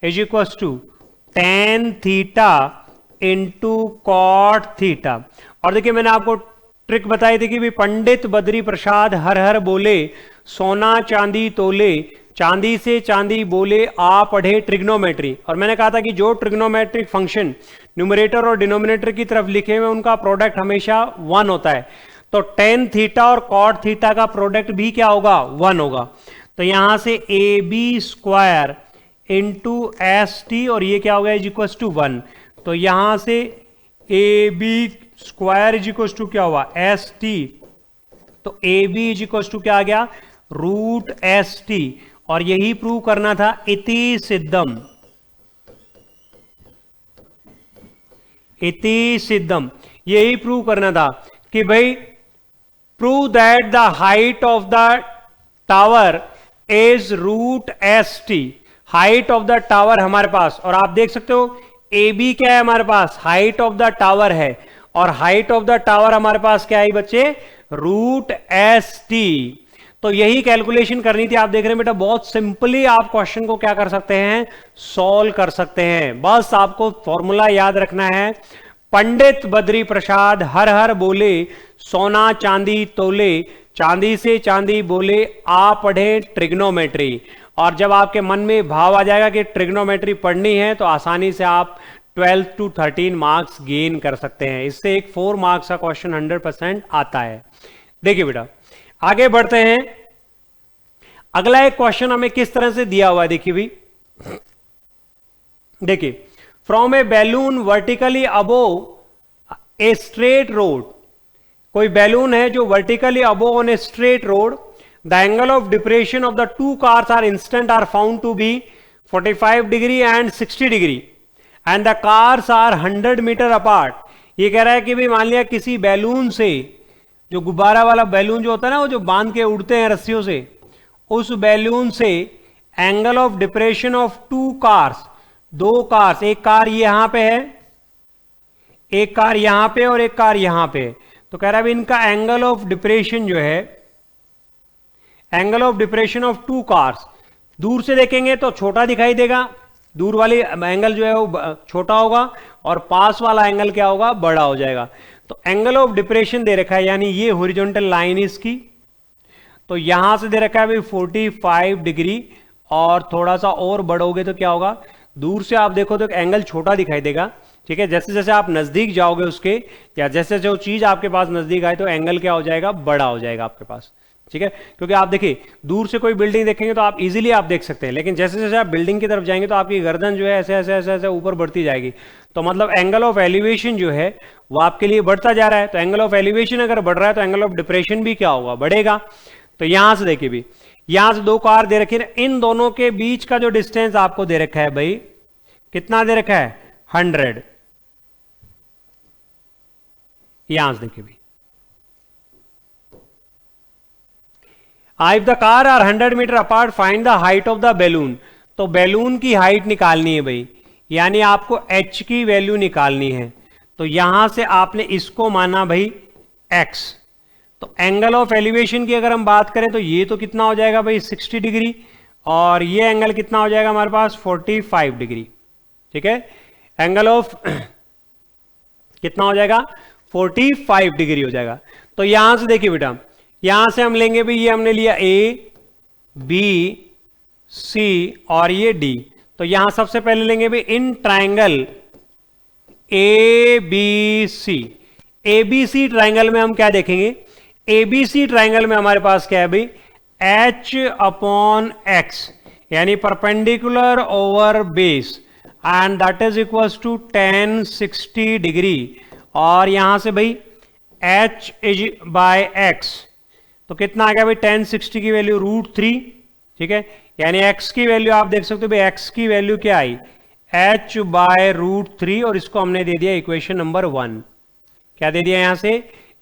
is equal to tan theta into cot theta. और देखिए मैंने आपको ट्रिक बताई थी कि भी पंडित बद्री प्रसाद हर हर बोले, सोना चांदी तोले, चांदी से चांदी बोले आ पढ़े ट्रिग्नोमेट्री। और मैंने कहा था कि जो ट्रिग्नोमेट्रिक फंक्शन न्यूमरेटर और डिनोमिनेटर की तरफ लिखे हुए उनका प्रोडक्ट हमेशा 1 होता है। तो tan थीटा और कॉट थीटा का प्रोडक्ट भी क्या होगा, 1 होगा। तो यहां से A B square into S T, और ये क्या हो गया, इज इक्वल टू 1। तो यहां से A B square is equal to क्या हुआ, एस टी। तो A B is equal to क्या आ गया, रूट एस टी। और यही प्रूव करना था, इति सिद्धम, इति सिद्धम, यही प्रूव करना था कि भाई prove that the height of the tower is root S T. Height of the tower हमारे पास, और आप देख सकते हो ए बी क्या है हमारे पास, हाइट ऑफ द टावर है, और हाइट ऑफ द टावर हमारे पास क्या है बच्चे, रूट एस टी। तो यही कैलकुलेशन करनी थी। आप देख रहे हैं बेटा, बहुत सिंपली आप क्वेश्चन को क्या कर सकते हैं, सॉल्व कर सकते हैं। बस आपको फॉर्मूला याद रखना है, पंडित बद्री प्रसाद हर हर बोले, सोना चांदी तोले, चांदी से चांदी बोले आ पढ़े ट्रिग्नोमेट्री। और जब आपके मन में भाव आ जाएगा कि ट्रिग्नोमेट्री पढ़नी है, तो आसानी से आप 12 to 13 मार्क्स गेन कर सकते हैं। इससे एक 4 मार्क्स का क्वेश्चन 100% आता है। देखिए बेटा आगे बढ़ते हैं। अगला एक क्वेश्चन हमें किस तरह से दिया हुआ है, देखिए भाई, देखिए, from a balloon vertically above a straight road, कोई बैलून है जो vertically above on a straight road, the angle of depression of the two cars are instant are found to be 45 degree and 60 degree and the cars are 100 metre apart. ये कह रहा है कि भाई मान लिया किसी बैलून से, जो गुब्बारा वाला बैलून जो होता है ना, वो जो बांध के उड़ते हैं रस्सियों से, उस बैलून से angle of depression of two cars, दो कार्स, एक कार यहां पे है, एक कार यहां पे और एक कार यहां पे, तो कह रहा है इनका एंगल ऑफ डिप्रेशन जो है, angle of depression of two cars, दूर से देखेंगे तो छोटा दिखाई देगा, दूर वाली एंगल जो है वो छोटा होगा और पास वाला एंगल क्या होगा, बड़ा हो जाएगा। तो एंगल ऑफ डिप्रेशन दे रखा है, यानी ये हॉरिजॉन्टल लाइन इसकी, तो यहां से दे रखा है भाई 45 डिग्री, और थोड़ा सा और बढ़ोगे तो क्या होगा, दूर से आप देखो तो एंगल छोटा दिखाई देगा, ठीक है। जैसे जैसे आप नजदीक जाओगे उसके, या जैसे जो चीज आपके पास नजदीक आए तो एंगल क्या हो जाएगा, बड़ा हो जाएगा आपके पास, ठीक है। क्योंकि आप देखिए दूर से कोई बिल्डिंग देखेंगे तो आप इजीली आप देख सकते हैं, लेकिन जैसे जैसे आप बिल्डिंग की तरफ जाएंगे तो आपकी गर्दन जो है ऐसे ऐसे ऐसे ऐसे ऊपर बढ़ती जाएगी, तो मतलब एंगल ऑफ एलिवेशन जो है वो आपके लिए बढ़ता जा रहा है। तो एंगल ऑफ एलिवेशन अगर बढ़ रहा है तो एंगल ऑफ डिप्रेशन भी क्या होगा, बढ़ेगा। तो यहां से देखिए भी, यहां से दो कार दे रखी है, इन दोनों के बीच का जो डिस्टेंस आपको दे रखा है भाई, कितना दे रखा है, 100। यहां से देखिए भी, if the car are 100 metre apart find the height of the balloon. तो बैलून की हाइट निकालनी है भाई, यानी आपको h की वैल्यू निकालनी है। तो यहां से आपने इसको माना भाई x। तो एंगल ऑफ एलिवेशन की अगर हम बात करें तो ये तो कितना हो जाएगा भाई 60 डिग्री, और ये एंगल कितना हो जाएगा हमारे पास 45 डिग्री, ठीक है। एंगल ऑफ कितना हो जाएगा, 45 डिग्री हो जाएगा। तो यहां से देखिए बेटा, यहां से हम लेंगे भी, ये हमने लिया ए बी सी और ये डी। तो यहां सबसे पहले लेंगे भी in triangle A B C. A B C triangle में हम क्या देखेंगे, ए बी सी ट्राइंगल में हमारे पास क्या है भाई, एच अपॉन एक्स, यानी perpendicular over base, and that is equal to 1060 degree. और यहां से भाई एच इज बाय एक्स, तो कितना आ गया भाई 1060 की वैल्यू √3, ठीक है। यानी x की वैल्यू आप देख सकते हो भाई, x की वैल्यू क्या आई, h बाय √3, और इसको हमने दे दिया इक्वेशन नंबर 1। क्या दे दिया यहां से,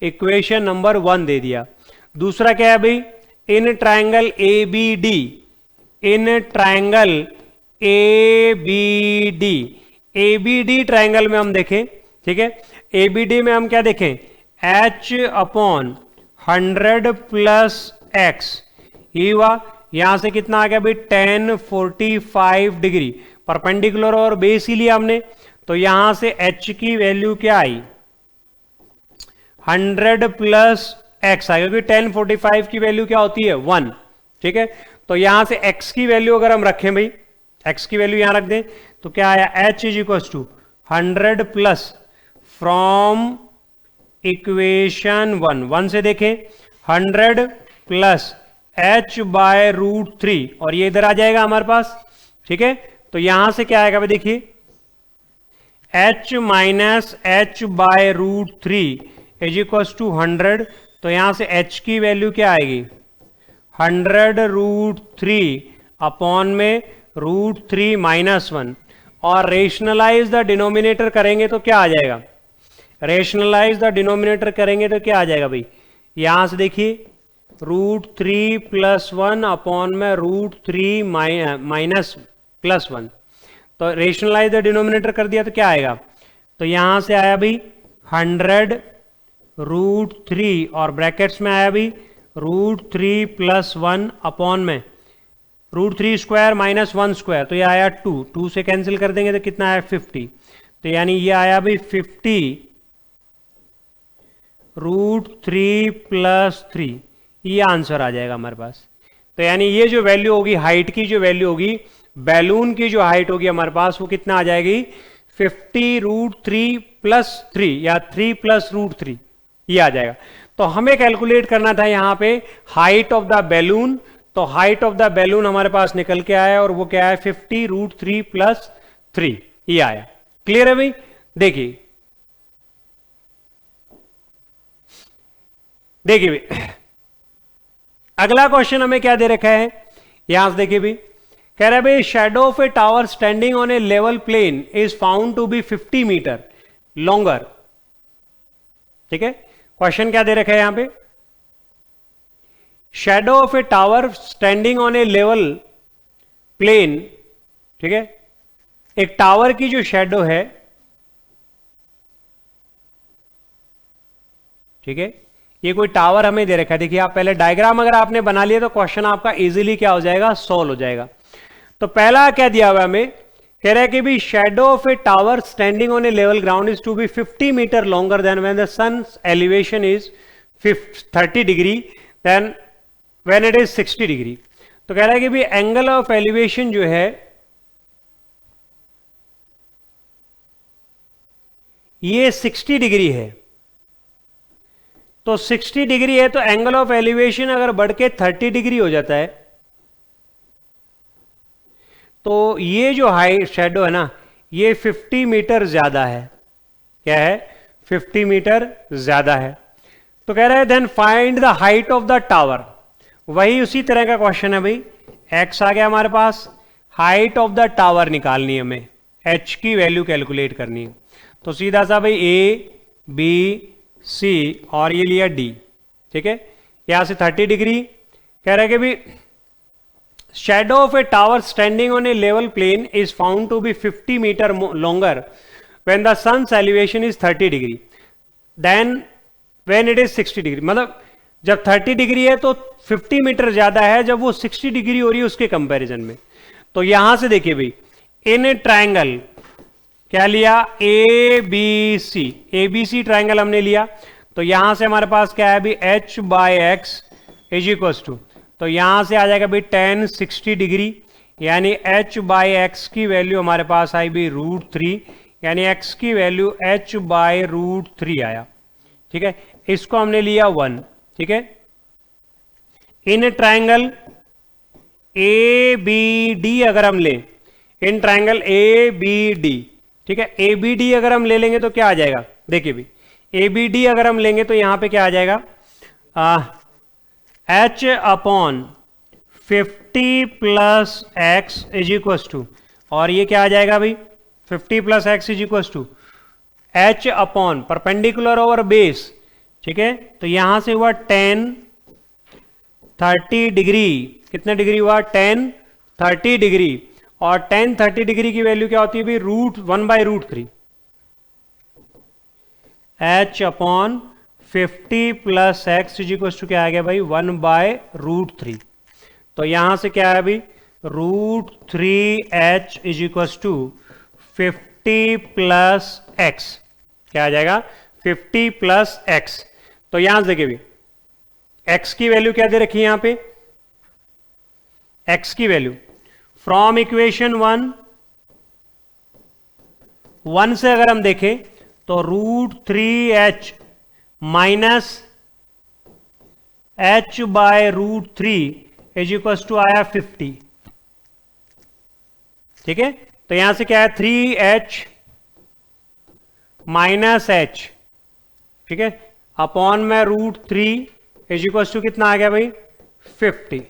इक्वेशन नंबर 1 दे दिया। दूसरा क्या है भाई, in triangle A B D, in triangle A B D, A B D triangle में हम देखें, ठीक है, ए बी डी में हम क्या देखें, h अपॉन 100 प्लस एक्स, ये हुआ। यहां से कितना आ गया भाई 1045 डिग्री, परपेंडिकुलर और बेस ही लिया हमने, तो यहां से h की वैल्यू क्या आई, 100 प्लस एक्स आएगा, क्योंकि 1045 की वैल्यू क्या होती है 1, ठीक है। तो यहां से x की वैल्यू अगर हम रखें भाई, x की वैल्यू यहां रख दें तो क्या आया, h is equal to 100 plus from equation 1 से देखें 100 प्लस h बाय √3, और ये इधर आ जाएगा हमारे पास, ठीक है। तो यहां से क्या आएगा भाई देखिए, h minus H by √3 is equal to 100। तो यहां से h की वैल्यू क्या आएगी, 100 √3 अपॉन में √3 माइनस 1, और रेशनलाइज द डिनोमिनेटर करेंगे तो क्या आ जाएगा, रेशनलाइज द डिनोमिनेटर करेंगे तो क्या आ जाएगा भाई, यहां से देखिए √3 प्लस 1 अपॉन में √3 माइनस प्लस 1। तो रेशनलाइज द डिनोमिनेटर कर दिया तो क्या आएगा, तो यहां से आया भाई 100 √3, और ब्रैकेट्स में आया भाई √3 प्लस 1 अपॉन में √3 स्क्वायर माइनस 1 स्क्वायर, तो ये आया 2 से कैंसिल कर देंगे तो कितना आया 50। तो यानी ये आया भाई 50 √3 प्लस 3, ये आंसर आ जाएगा हमारे पास। तो यानी ये जो वैल्यू होगी, हाइट की जो वैल्यू होगी, बैलून की जो हाइट होगी हमारे पास, वो कितना आ जाएगी 50 √3 प्लस 3, या 3 प्लस √3, ये आ जाएगा। तो हमें कैलकुलेट करना था यहां पे हाइट ऑफ द बैलून। तो हाइट ऑफ द बैलून हमारे पास निकल के आया, और वो क्या है 50 √3 प्लस 3, ये आया। क्लियर है भाई, देखिए देखिए अगला क्वेश्चन हमें क्या दे रखा है, यहां से देखिए भी, कह रहा है भाई shadow of a tower standing on a level plane is found to be 50 metre longer. ठीक है, क्वेश्चन क्या दे रखा है यहां पे, shadow of a tower standing on a level plane, ठीक है, एक टावर की जो शेडो है, ठीक है, ये कोई टावर हमें दे रखा है। देखिए आप पहले डायग्राम अगर आपने बना लिया तो क्वेश्चन आपका इजीली क्या हो जाएगा, सॉल्व हो जाएगा। तो पहला क्या दिया हुआ हमें, कह रहा है कि भी shadow of a tower standing on a level ground is to be 50 metre longer than when the sun's elevation is 30 degree then when it is 60 degree. तो कह रहा है कि भी एंगल ऑफ एलिवेशन जो है ये 60 डिग्री है। तो 60 डिग्री है तो एंगल ऑफ एलिवेशन अगर बढ़ के 30 डिग्री हो जाता है तो ये जो हाइट शेडो है ना ये 50 मीटर ज्यादा है। क्या है, 50 मीटर ज्यादा है। तो कह रहा है then find the height of the tower. वही उसी तरह का क्वेश्चन है भाई, एक्स आ गया हमारे पास, हाइट ऑफ द टावर निकालनी है हमें, एच की वैल्यू कैलकुलेट करनी है। तो सीधा सा भाई ए बी सी और ये लिया डी। ठीक है, यहां से 30 डिग्री कह रहा है कि भी shadow of a tower standing on a level plane is found to be 50 metre longer when the sun's elevation is 30 degree then when it is 60 degree. मतलब जब 30 डिग्री है तो 50 मीटर ज्यादा है जब वो 60 डिग्री हो रही है उसके कंपैरिजन में। तो यहां से देखिए भाई, इन ए ट्राइंगल क्या लिया, A B C, A B C triangle हमने लिया। तो यहां से हमारे पास क्या है भी, H by X is equal to, तो यहां से आ जाएगा भाई tan 60 डिग्री, यानी h बाय एक्स की वैल्यू हमारे पास आई भी √3, यानी x की वैल्यू h बाय √3 आया। ठीक है, इसको हमने लिया 1। ठीक है, in triangle A B D अगर हम लें, in triangle A B D, ठीक है, ए बी डी अगर हम ले लेंगे तो क्या आ जाएगा, देखिए भी ए बी डी अगर हम लेंगे तो यहां पे क्या आ जाएगा, h upon 50 plus X is equal to, और ये क्या आ जाएगा भाई 50 plus X is equal to h upon perpendicular over base. ठीक है, तो यहां से हुआ tan 30 डिग्री, कितने डिग्री हुआ, tan 30 डिग्री, और tan 30 डिग्री की वैल्यू क्या होती है भाई, √1/√3, h upon 50 plus X is equal to क्या आ गया भाई 1/√3। तो यहां से क्या है भाई, √3h is equal to 50 plus एक्स, क्या आ जाएगा 50 प्लस एक्स। तो यहां से देखिए भाई x की वैल्यू क्या दे रखी है यहां पे, x की वैल्यू फ्रॉम इक्वेशन 1 से अगर हम देखें तो √3h minus h by √3 is equal to आया 50। ठीक है, तो यहां से क्या है 3h माइनस h, ठीक है, अपॉन में √3 इज इक्वल टू कितना आ गया भाई 50।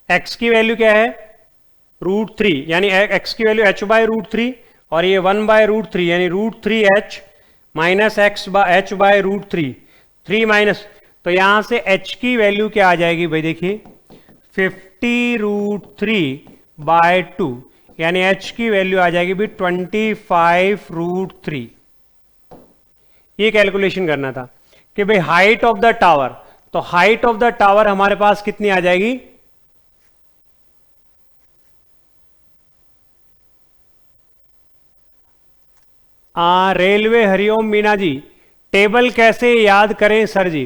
x की वैल्यू क्या है √3, यानी x की वैल्यू h बाय √3, और ये 1/√3 यानी √3h minus h by √3, 3 minus, तो यहां से h की वैल्यू क्या आ जाएगी भाई, देखिए 50√3/2, यानी h की वैल्यू आ जाएगी भाई 25√3। ये कैलकुलेशन करना था कि भाई हाइट ऑफ द टावर, तो हाइट ऑफ द टावर हमारे पास कितनी आ जाएगी, रेलवे हरिओम मीना जी, टेबल कैसे याद करें सर जी।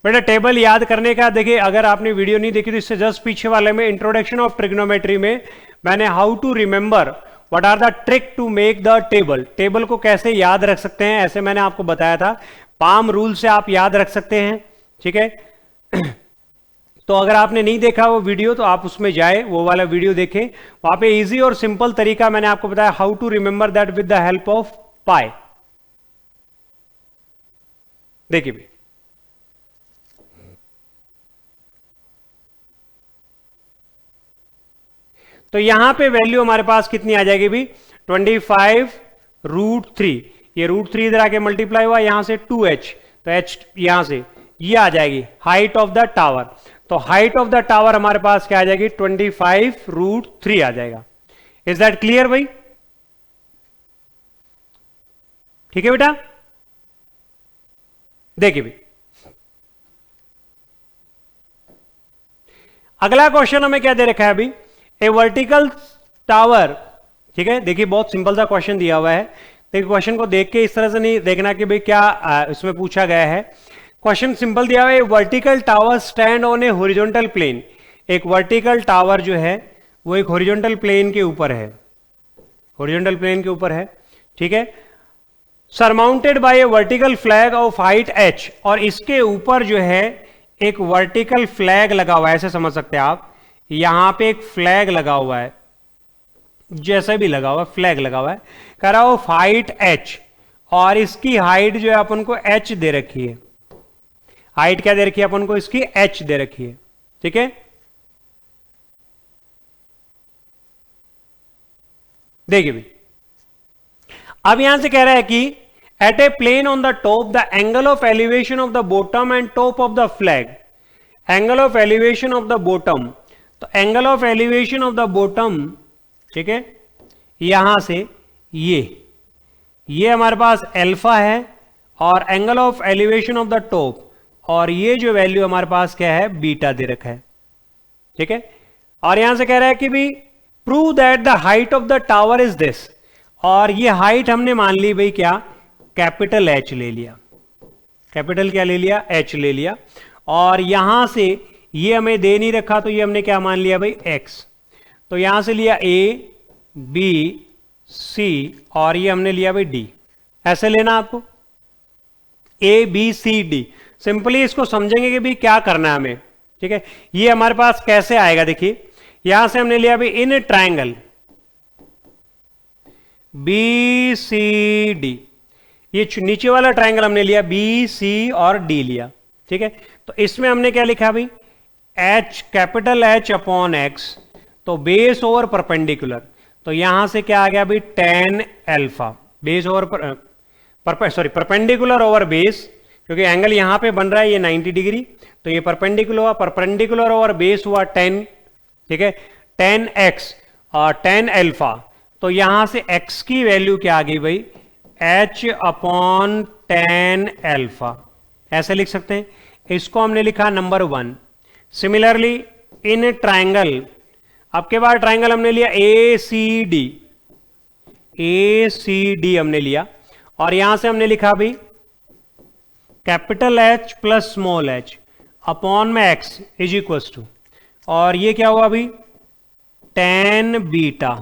बेटा टेबल याद करने का देखिए, अगर आपने वीडियो नहीं देखी तो इससे जस्ट पीछे वाले में इंट्रोडक्शन ऑफ ट्रिग्नोमेट्री में मैंने how to remember what are the trick to make the table, table को कैसे याद रख सकते हैं ऐसे मैंने आपको बताया था। पाम रूल से आप याद रख सकते हैं। ठीक है, तो अगर आपने नहीं देखा वो वीडियो तो आप उसमें जाए, वो वाला वीडियो देखें, वहां पे इजी और सिंपल तरीका मैंने आपको बताया how to remember that with the help of pi. देखिए भी तो यहां पे वैल्यू हमारे पास कितनी आ जाएगी भी 25√3, ये √3 इधर आके मल्टीप्लाई हुआ, यहां से 2h, तो h यहां से ये आ जाएगी हाइट ऑफ द टावर। तो हाइट ऑफ द टावर हमारे पास क्या आ जाएगी 25√3 आ जाएगा। इज दैट क्लियर भाई? ठीक है बेटा, देखिए भाई अगला क्वेश्चन हमें क्या दे रखा है अभी, ए वर्टिकल टावर। ठीक है, देखिए बहुत सिंपल सा क्वेश्चन दिया हुआ है। देखिए क्वेश्चन को देख के इस तरह से नहीं देखना कि भाई क्या इसमें पूछा गया है। क्वेश्चन सिंपल दिया हुआ है, vertical tower stand on a horizontal plane. एक वर्टिकल टावर जो है वो एक हॉरिजॉन्टल प्लेन के ऊपर है, हॉरिजॉन्टल प्लेन के ऊपर है। ठीक है, surmounted bye A vertical flag of height h, और इसके ऊपर जो है एक वर्टिकल फ्लैग लगा हुआ है, ऐसे समझ सकते हैं आप। यहां पे एक फ्लैग लगा हुआ है, जैसे भी लगा हुआ है फ्लैग लगा हुआ है, कह रहा हो हाइट h, और इसकी हाइट जो है अपन को h दे रखी है। हाइट क्या दे रखी है अपन को, इसकी h दे रखी है। ठीक है, देखिए भी अब यहां से कह रहा है कि at a plane on the top the angle of elevation of the bottom and top of the flag, angle of elevation of the bottom, तो angle of elevation of the bottom, ठीक है, यहां से ये हमारे पास अल्फा है, और angle of elevation of the top, और ये जो वैल्यू हमारे पास क्या है बीटा दे रखा है। ठीक है, और यहां से कह रहा है कि भी prove that the height of the tower is this, और ये हाइट हमने मान ली भाई क्या कैपिटल H ले लिया, कैपिटल क्या ले लिया H ले लिया, और यहां से ये हमें दे नहीं रखा तो ये हमने क्या मान लिया भाई x, तो यहां से लिया A B C और ये हमने लिया भाई D, ऐसे लेना आपको A B C D। Simply इसको समझेंगे कि भाई क्या करना है हमें। ठीक है, ये हमारे पास कैसे आएगा, देखिए यहां से हमने लिया भाई इन ट्राइंगल BCD, ये नीचे वाला ट्राइंगल हमने लिया BC और D लिया। ठीक है, तो इसमें हमने क्या लिखा भाई H, कैपिटल H अपॉन X, तो बेस ओवर परपेंडिकुलर, तो यहां से क्या आ गया भाई tan alpha, base over perpendicular over base, क्योंकि एंगल यहां पे बन रहा है ये 90 डिग्री, तो ये परपेंडिकुलर हुआ, परपेंडिकुलर ओवर बेस हुआ 10। ठीक है, tan x और tan अल्फा, तो यहां से x की वैल्यू क्या आ गई भाई h अपॉन tan अल्फा, ऐसे लिख सकते हैं। इसको हमने लिखा नंबर 1। सिमिलरली इन ट्राइंगल, अब के बाद ट्राइंगल हमने लिया ACD, ACD हमने लिया, और यहां से हमने लिखा भाई capital H plus small h upon में x इज इक्वल टू, और ये क्या हुआ अभी tan बीटा,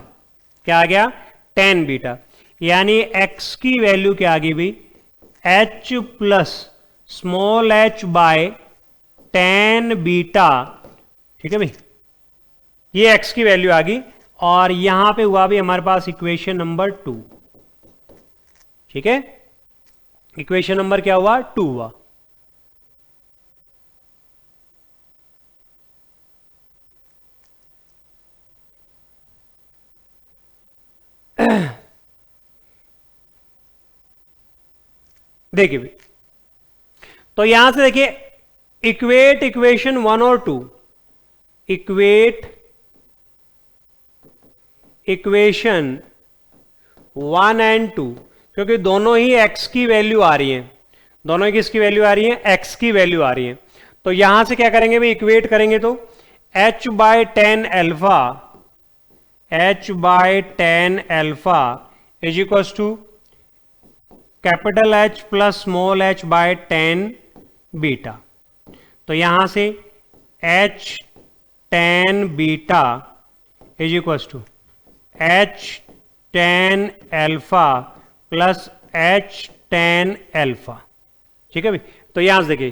क्या आ गया tan बीटा, यानी x की वैल्यू क्या आ गई भाई h plus small h by tan beta. ठीक है भाई, ये x की वैल्यू आ गई, और यहां पे हुआ भी हमारे पास इक्वेशन नंबर 2। ठीक है, इक्वेशन नंबर क्या हुआ 2 हुआ। देखिए भाई, तो यहां से देखिए इक्वेट इक्वेशन 1 और 2, इक्वेट इक्वेशन 1 एंड 2, क्योंकि दोनों ही x की वैल्यू आ रही है, दोनों ही किसकी वैल्यू आ रही है x की वैल्यू आ रही है। तो यहां से क्या करेंगे भाई इक्वेट करेंगे, तो h by tan alpha, h by tan alpha is equal to capital H plus small h by tan beta. तो यहां से h tan beta is equal to h tan alpha plus h tan alpha. ठीक है भाई, तो यहां से देखिए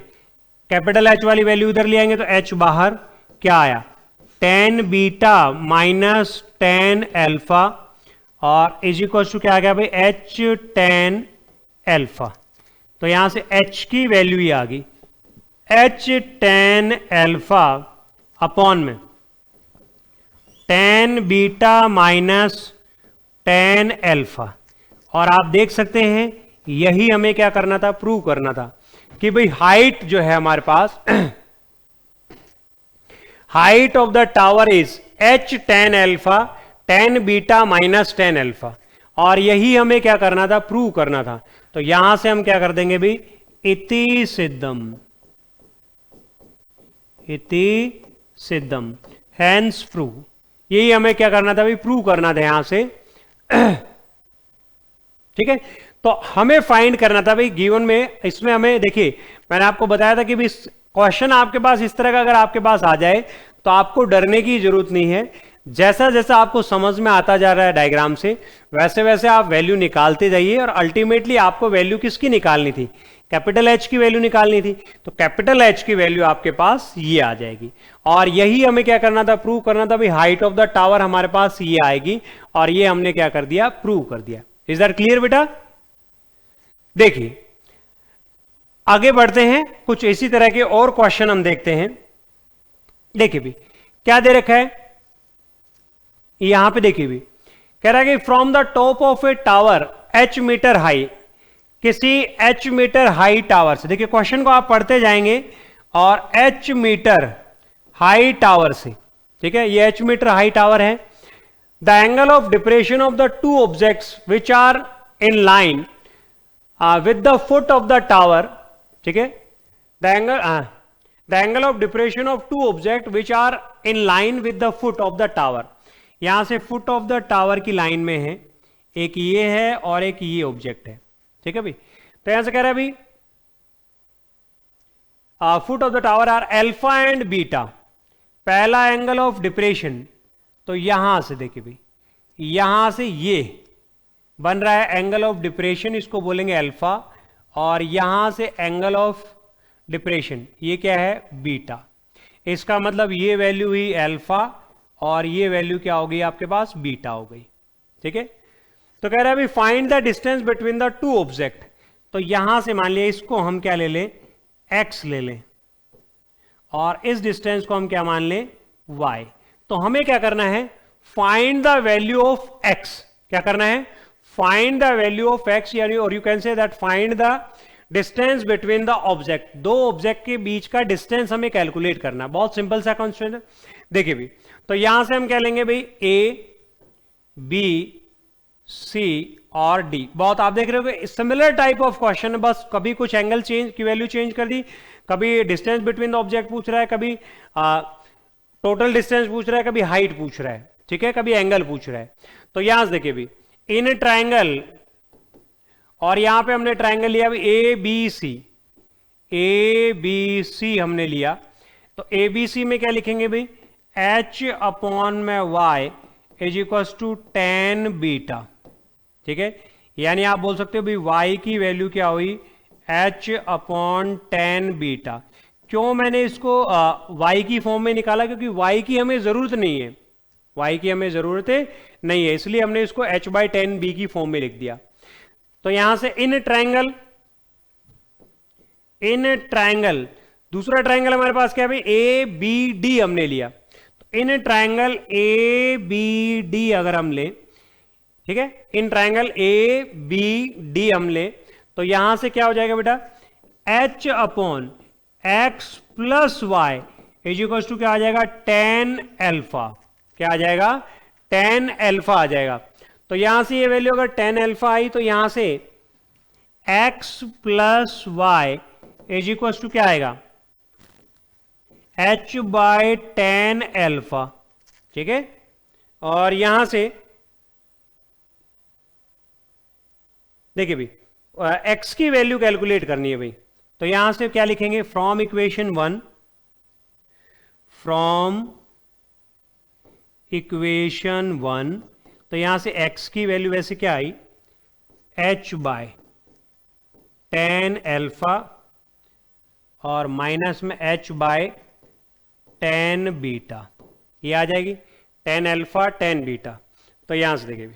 कैपिटल H वाली वैल्यू इधर ले आएंगे तो h बाहर, क्या आया tan beta minus tan alpha, और इज इक्वल टू क्या आ गया भाई h tan अल्फा। तो यहां से h की वैल्यू ही आ गई h tan अल्फा अपॉन में ten beta minus tan alpha. और आप देख सकते हैं यही हमें क्या करना था, प्रूव करना था कि भाई हाइट जो है हमारे पास height of the tower is h tan alpha tan beta minus tan alpha. और यही हमें क्या करना था, प्रूव करना था। तो यहां से हम क्या कर देंगे भाई, इति सिद्धम, इति सिद्धम हैंस प्रूव। यही हमें क्या करना था भाई, प्रूव करना था यहां से। ठीक है, तो हमें फाइंड करना था भाई गिवन में। इसमें हमें देखिए, मैंने आपको बताया था कि भाई क्वेश्चन आपके पास इस तरह का अगर आपके पास आ जाए तो आपको डरने की जरूरत नहीं है। जैसा जैसा आपको समझ में आता जा रहा है डायग्राम से, वैसे वैसे आप वैल्यू निकालते जाइए। और अल्टीमेटली आपको वैल्यू किसकी निकालनी थी, कैपिटल एच की वैल्यू निकालनी थी। तो कैपिटल एच की वैल्यू आपके पास ये आ जाएगी। और यही हमें क्या करना था, प्रूव करना था भाई हाइट ऑफ द टावर हमारे पास ये आएगी। और ये हमने क्या कर दिया, प्रूव कर दिया। इज दैट क्लियर बेटा? देखिए आगे बढ़ते हैं, कुछ इसी तरह के और क्वेश्चन हम देखते हैं। देखिए भी क्या दे रखा है यहां पे, देखिए भी कह रहा है कि from the top of a tower H metre high, किसी एच मीटर हाई टावर से, देखिए क्वेश्चन को आप पढ़ते जाएंगे, और एच मीटर हाई टावर से, ठीक है, ये एच मीटर हाई टावर है। The angle of depression of the two objects which are in line with the foot of the tower, ठीक है, the angle of depression of two object which are in line with the foot of the tower. यहां से foot of the tower की line में है, एक ये है और एक ये ऑब्जेक्ट है, ठीक है भाई। तो यहां से कह रहा है भाई foot of the tower are alpha and beta, पहला एंगल ऑफ डिप्रेशन। तो यहां से देखिए भाई, यहां से ये बन रहा है एंगल ऑफ डिप्रेशन, इसको बोलेंगे अल्फा। और यहां से एंगल ऑफ डिप्रेशन ये क्या है, बीटा। इसका मतलब ये वैल्यू हुई अल्फा और ये वैल्यू क्या हो गई आपके पास, बीटा हो गई, ठीक है। तो कह रहा है अभी find the distance between the two object. तो यहां से मान लिया इसको हम क्या ले लें, एक्स ले लें, और इस डिस्टेंस को हम क्या मान लें, वाई। तो हमें क्या करना है, find the value of x. क्या करना है, find the value of x, यानी और you can say that find the distance between the object. दो ऑब्जेक्ट के बीच का डिस्टेंस हमें कैलकुलेट करना है। बहुत सिंपल सा कॉन्सेप्ट है। देखिए भी, तो यहां से हम क्या लेंगे भाई, ए बी सी और डी। बहुत आप देख रहे हो सिमिलर टाइप ऑफ क्वेश्चन है, बस कभी कुछ एंगल चेंज की वैल्यू चेंज कर दी, कभी डिस्टेंस बिटवीन द ऑब्जेक्ट पूछ रहा है, कभी टोटल डिस्टेंस पूछ रहा है, कभी हाइट पूछ रहा है, ठीक है, कभी एंगल पूछ रहा है। तो यहां से देखिए भी इन ट्राइंगल, और यहां पे हमने ट्राइंगल लिया A B C, A B सी हमने लिया। तो ए बी सी में क्या लिखेंगे भाई, एच अपॉन में Y is equal to tan beta, ठीक है। यानी आप बोल सकते हो भाई वाई की वैल्यू क्या हुई, एच अपॉन टेन बीटा। क्यों मैंने इसको वाई की फॉर्म में निकाला, क्योंकि वाई की हमें जरूरत नहीं है, वाई की हमें जरूरत नहीं है, इसलिए हमने इसको एच बाई टेन बी की फॉर्म में लिख दिया। तो यहां से इन ट्राइंगल, इन ट्राइंगल, दूसरा ट्राइंगल हमारे पास क्या है भाई, ए बी डी हमने लिया। तो in triangle A B D अगर हम ले, ठीक है, in triangle A B D हम ले, तो यहां से क्या हो जाएगा बेटा, H upon X plus Y is equal to क्या आ जाएगा, टेन अल्फा। क्या आ जाएगा, टेन अल्फा आ जाएगा। तो यहां से ये वैल्यू अगर टेन अल्फा आई, तो यहां से X plus Y is equal to क्या आएगा, एच बाय टेन अल्फा, ठीक है। और यहां से देखिए भाई एक्स की वैल्यू कैलकुलेट करनी है भाई। तो यहां से क्या लिखेंगे, from equation one, from equation one, तो यहां से x की वैल्यू वैसे क्या आई, h बाय टेन अल्फा, और माइनस में h बाय टेन बीटा, ये आ जाएगी टेन अल्फा टेन बीटा। तो यहां से देखिए,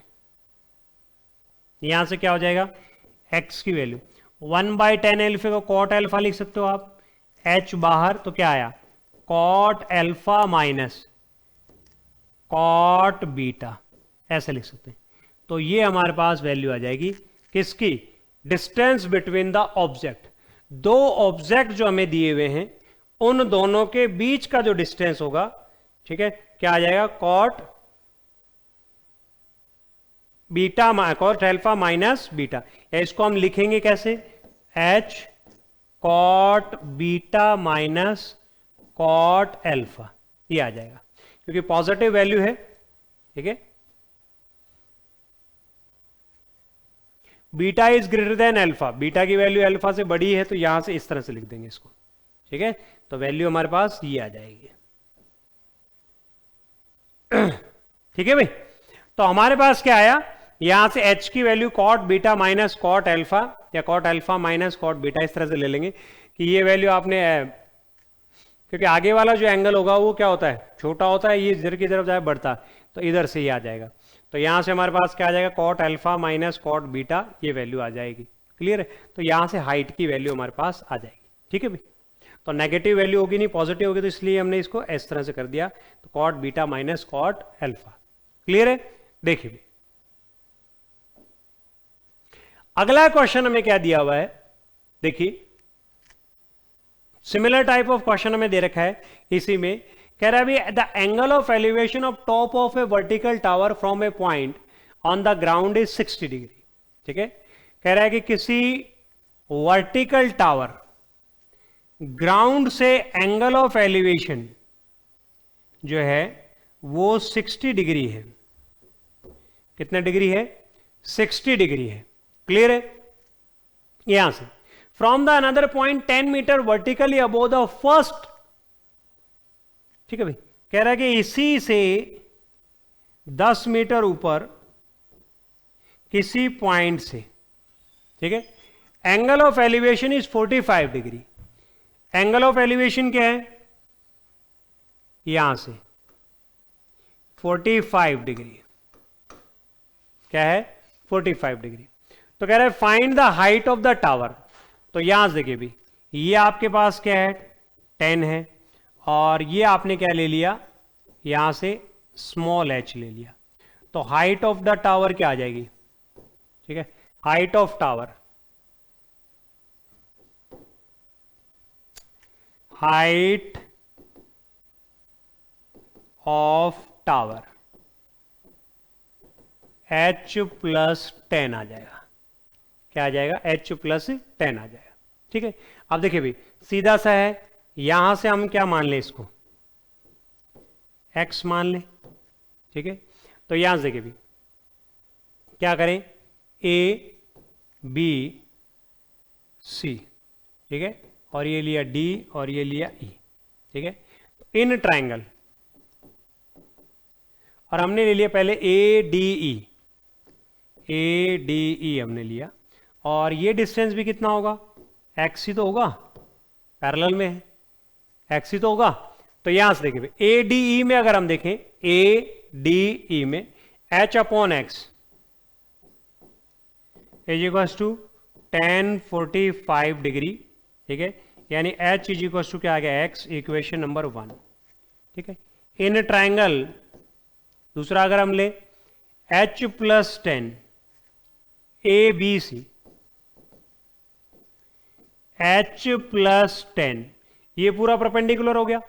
यहां से क्या हो जाएगा, x की value one by tan alpha को कॉट अल्फा लिख सकते हो आप, h बाहर, तो क्या आया, cot alpha minus cot beta, ऐसे लिख सकते हैं। तो ये हमारे पास वैल्यू आ जाएगी किसकी, डिस्टेंस बिटवीन द ऑब्जेक्ट। दो ऑब्जेक्ट जो हमें दिए हुए हैं उन दोनों के बीच का जो डिस्टेंस होगा, ठीक है, क्या आ जाएगा, cot beta, cot alpha minus beta. या इसको हम लिखेंगे कैसे, H cot beta minus cot alpha, ये आ जाएगा क्योंकि पॉजिटिव वैल्यू है, ठीक है। Beta is greater than alpha, beta की वैल्यू अल्फा से बड़ी है, तो यहां से इस तरह से लिख देंगे इसको, ठीक है। तो वैल्यू हमारे पास ये आ जाएगी, ठीक है भाई। तो हमारे पास क्या आया, यहां से h की value cot beta minus cot alpha या cot alpha minus cot beta, इस तरह से ले लेंगे कि ये वैल्यू आपने, क्योंकि आगे वाला जो एंगल होगा वो क्या होता है, छोटा होता है, ये इधर की तरफ जाए बढ़ता है, तो इधर से ही आ जाएगा। तो यहां से हमारे पास क्या आ जाएगा, cot alpha minus cot beta, ये वैल्यू आ जाएगी, क्लियर है। तो यहां से हाइट की वैल्यू हमारे पास आ जाएगी, ठीक है भाई। तो नेगेटिव वैल्यू होगी नहीं, पॉजिटिव होगी, तो इसलिए हमने इसको इस तरह से कर दिया, तो cot beta minus cot alpha, clear है। देखिए भाई अगला क्वेश्चन हमें क्या दिया हुआ है, देखिए सिमिलर टाइप ऑफ क्वेश्चन हमें दे रखा है, इसी में कह रहा है the angle of elevation of top of A vertical tower from A point on the ground is 60 degree, ठीक है। कह रहा है कि किसी वर्टिकल टावर ग्राउंड से एंगल ऑफ एलिवेशन जो है वो 60 डिग्री है। कितने डिग्री है, 60 डिग्री है, क्लियर है। यहां से from the another point 10 metre vertically above the first, ठीक है भाई। कह रहा है कि इसी से 10 मीटर ऊपर किसी पॉइंट से, ठीक है, angle of elevation is 45 degree. Angle of elevation क्या है, यहां से 45 डिग्री, क्या है, 45 डिग्री। तो कह रहा है find the height of the tower. तो यहां से देखिए भी, ये आपके पास क्या है, 10 है, और ये आपने क्या ले लिया, यहां से स्मॉल h ले लिया। तो हाइट ऑफ द टावर क्या आ जाएगी, ठीक है, height of tower, height of tower h plus 10 आ जाएगा। क्या आ जाएगा, h प्लस 10 आ जाएगा, ठीक है। अब देखिए भाई सीधा सा है, यहां से हम क्या मान लें, इसको x मान लें, ठीक है। तो यहां से देखिए भाई क्या करें, a b c, ठीक है, और ये लिया d और ये लिया e, ठीक है। इन ट्राइंगल, और हमने ले लिया पहले ADE, ADE हमने लिया, और ये डिस्टेंस भी कितना होगा, x ही तो होगा, पैरेलल में है, x ही तो होगा। तो यहां से देखिए ADE में अगर हम देखें, ADE में h अपॉन x is equals to 1045 degree, ठीक है, यानी h इज इक्वल्स टू क्या आ गया, x, इक्वेशन नंबर 1, ठीक है। इन ट्राइंगल दूसरा अगर हम ले h plus 10 ABC, h plus 10, ये पूरा परपेंडिकुलर हो गया।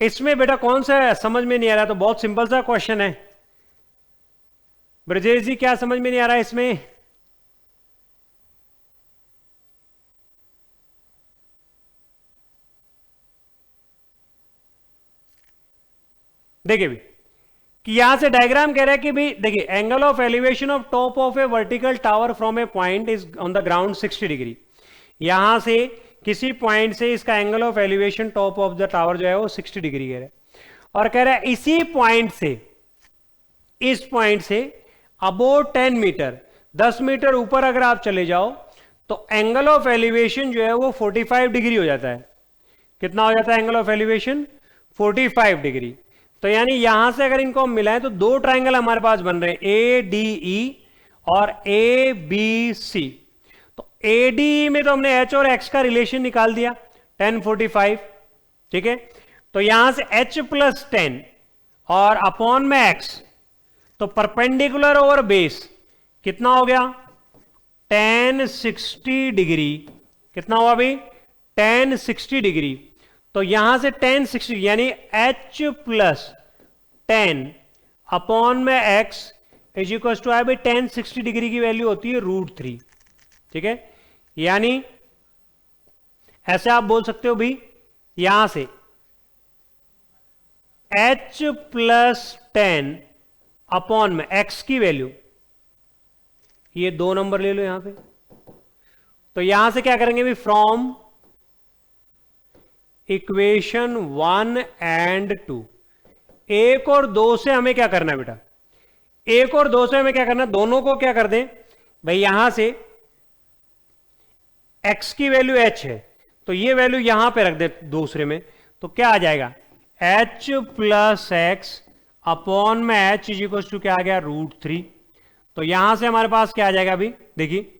इसमें बेटा कौन सा है समझ में नहीं आ रहा, तो बहुत सिंपल सा क्वेश्चन है। ब्रजेश जी क्या समझ में नहीं आ रहा है इसमें, देखिए भी कि यहां से डायग्राम कह रहा है कि भाई देखिए angle of elevation of top of A vertical tower from A point is on the ground 60 degree. यहां से किसी पॉइंट से इसका angle of elevation top of the tower जो है वो 60 डिग्री कह रहा है, और कह रहा है इसी पॉइंट से, इस पॉइंट से अबोव 10 मीटर, 10 मीटर ऊपर अगर आप चले जाओ तो एंगल ऑफ एलिवेशन जो है वो 45 डिग्री हो जाता है। कितना हो जाता है एंगल ऑफ एलिवेशन, 45 डिग्री। तो यानी यहां से अगर इनको हम मिलाएं तो दो ट्राइंगल हमारे पास बन रहे हैं, ADE और ABC। तो ADE में तो हमने h और x का रिलेशन निकाल दिया, 1045, ठीक है। तो यहां से h प्लस 10 और अपॉन में x, तो परपेंडिकुलर ओवर बेस कितना हो गया, tan 60 डिग्री। कितना हुआ भाई, tan 60 डिग्री। तो यहां से tan 60 यानी h प्लस 10 अपॉन में x इज इक्वल टू है भाई tan 60 डिग्री की वैल्यू होती है √3, ठीक है। यानी ऐसे आप बोल सकते हो भाई, यहां से h प्लस 10 अपॉन में x की वैल्यू, ये 2 नंबर ले लो यहां पे। तो यहां से क्या करेंगे भी, फ्रॉम इक्वेशन 1 एंड 2, 1 और 2 से हमें क्या करना है बेटा, 1 और 2 से हमें क्या करना है, दोनों को क्या कर दें भाई, यहां से x की वैल्यू h है, तो ये वैल्यू यहां पे रख दे दूसरे में, तो क्या आ जाएगा, h प्लस एक्स अपॉन में h इज इक्वल टू क्या आ गया, √3। तो यहां से हमारे पास क्या आ जाएगा अभी, देखिए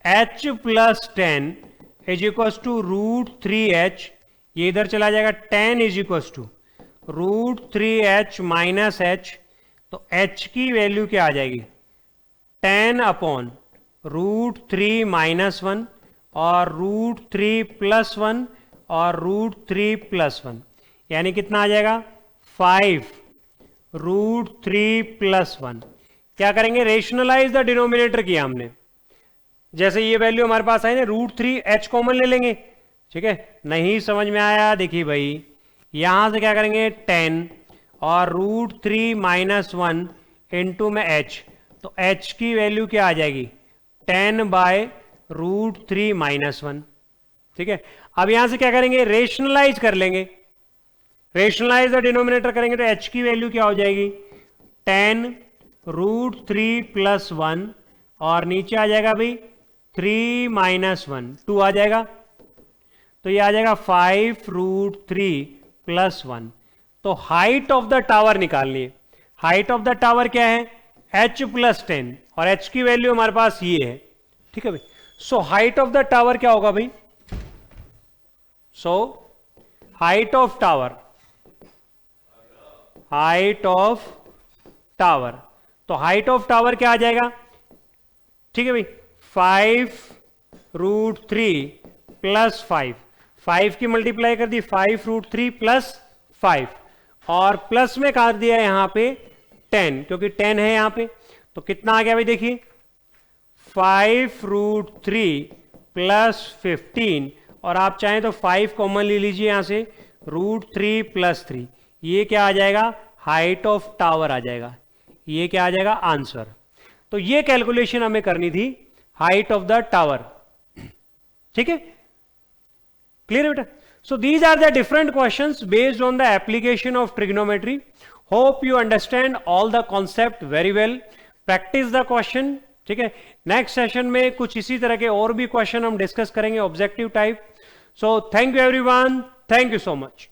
h plus 10 is equal to √3h, ये इधर चला जाएगा, 10 is equal to √3h minus h, तो h की वैल्यू क्या आ जाएगी, 10 अपॉन √3 माइनस 1 और √3 प्लस 1 और √3 प्लस 1, यानी कितना आ जाएगा, 5 √3 प्लस 1। क्या करेंगे, रेशनलाइज द डिनोमिनेटर किया हमने, जैसे ये वैल्यू हमारे पास आई ना, √3h कॉमन ले लेंगे, ठीक है। नहीं समझ में आया, देखिए भाई यहां से क्या करेंगे, 10 और √3 माइनस 1 इंटू में h, तो h की वैल्यू क्या आ जाएगी, 10 बाय √3 माइनस 1, ठीक है। अब यहां से क्या करेंगे, रेशनलाइज कर लेंगे, रेशनलाइज द डिनोमिनेटर करेंगे, तो h की वैल्यू क्या हो जाएगी, 10 √3 प्लस 1 और नीचे आ जाएगा भाई 3 माइनस 1, 2 आ जाएगा, तो ये आ जाएगा 5 √3 प्लस 1। तो हाइट ऑफ द टावर निकालनी है, हाइट ऑफ द टावर क्या है, h प्लस 10 और h की वैल्यू हमारे पास ये है, ठीक है भाई। So height of the tower क्या होगा भाई, so height of tower, height of tower, तो हाइट ऑफ टावर क्या आ जाएगा, ठीक है भाई, 5 √3 प्लस 5, 5 की मल्टीप्लाई कर दी 5 √3 प्लस 5 और प्लस में काट दिया यहां पे 10, क्योंकि 10 है यहां पे, तो कितना आ गया भाई, देखिए 5 √3 प्लस 15 और आप चाहें तो 5 कॉमन ले लीजिए यहां से, √3 प्लस 3, ये क्या आ जाएगा, हाइट ऑफ टावर आ जाएगा, ये क्या आ जाएगा, आंसर। तो ये कैलकुलेशन हमें करनी थी हाइट ऑफ द टावर, ठीक है, क्लियर है बेटा। So these are the different questions based on the application of trigonometry. Hope you understand all the concept very well, practice the question, ठीक है। नेक्स्ट सेशन में कुछ इसी तरह के और भी क्वेश्चन हम डिस्कस करेंगे objective type. So thank you everyone, thank you so much.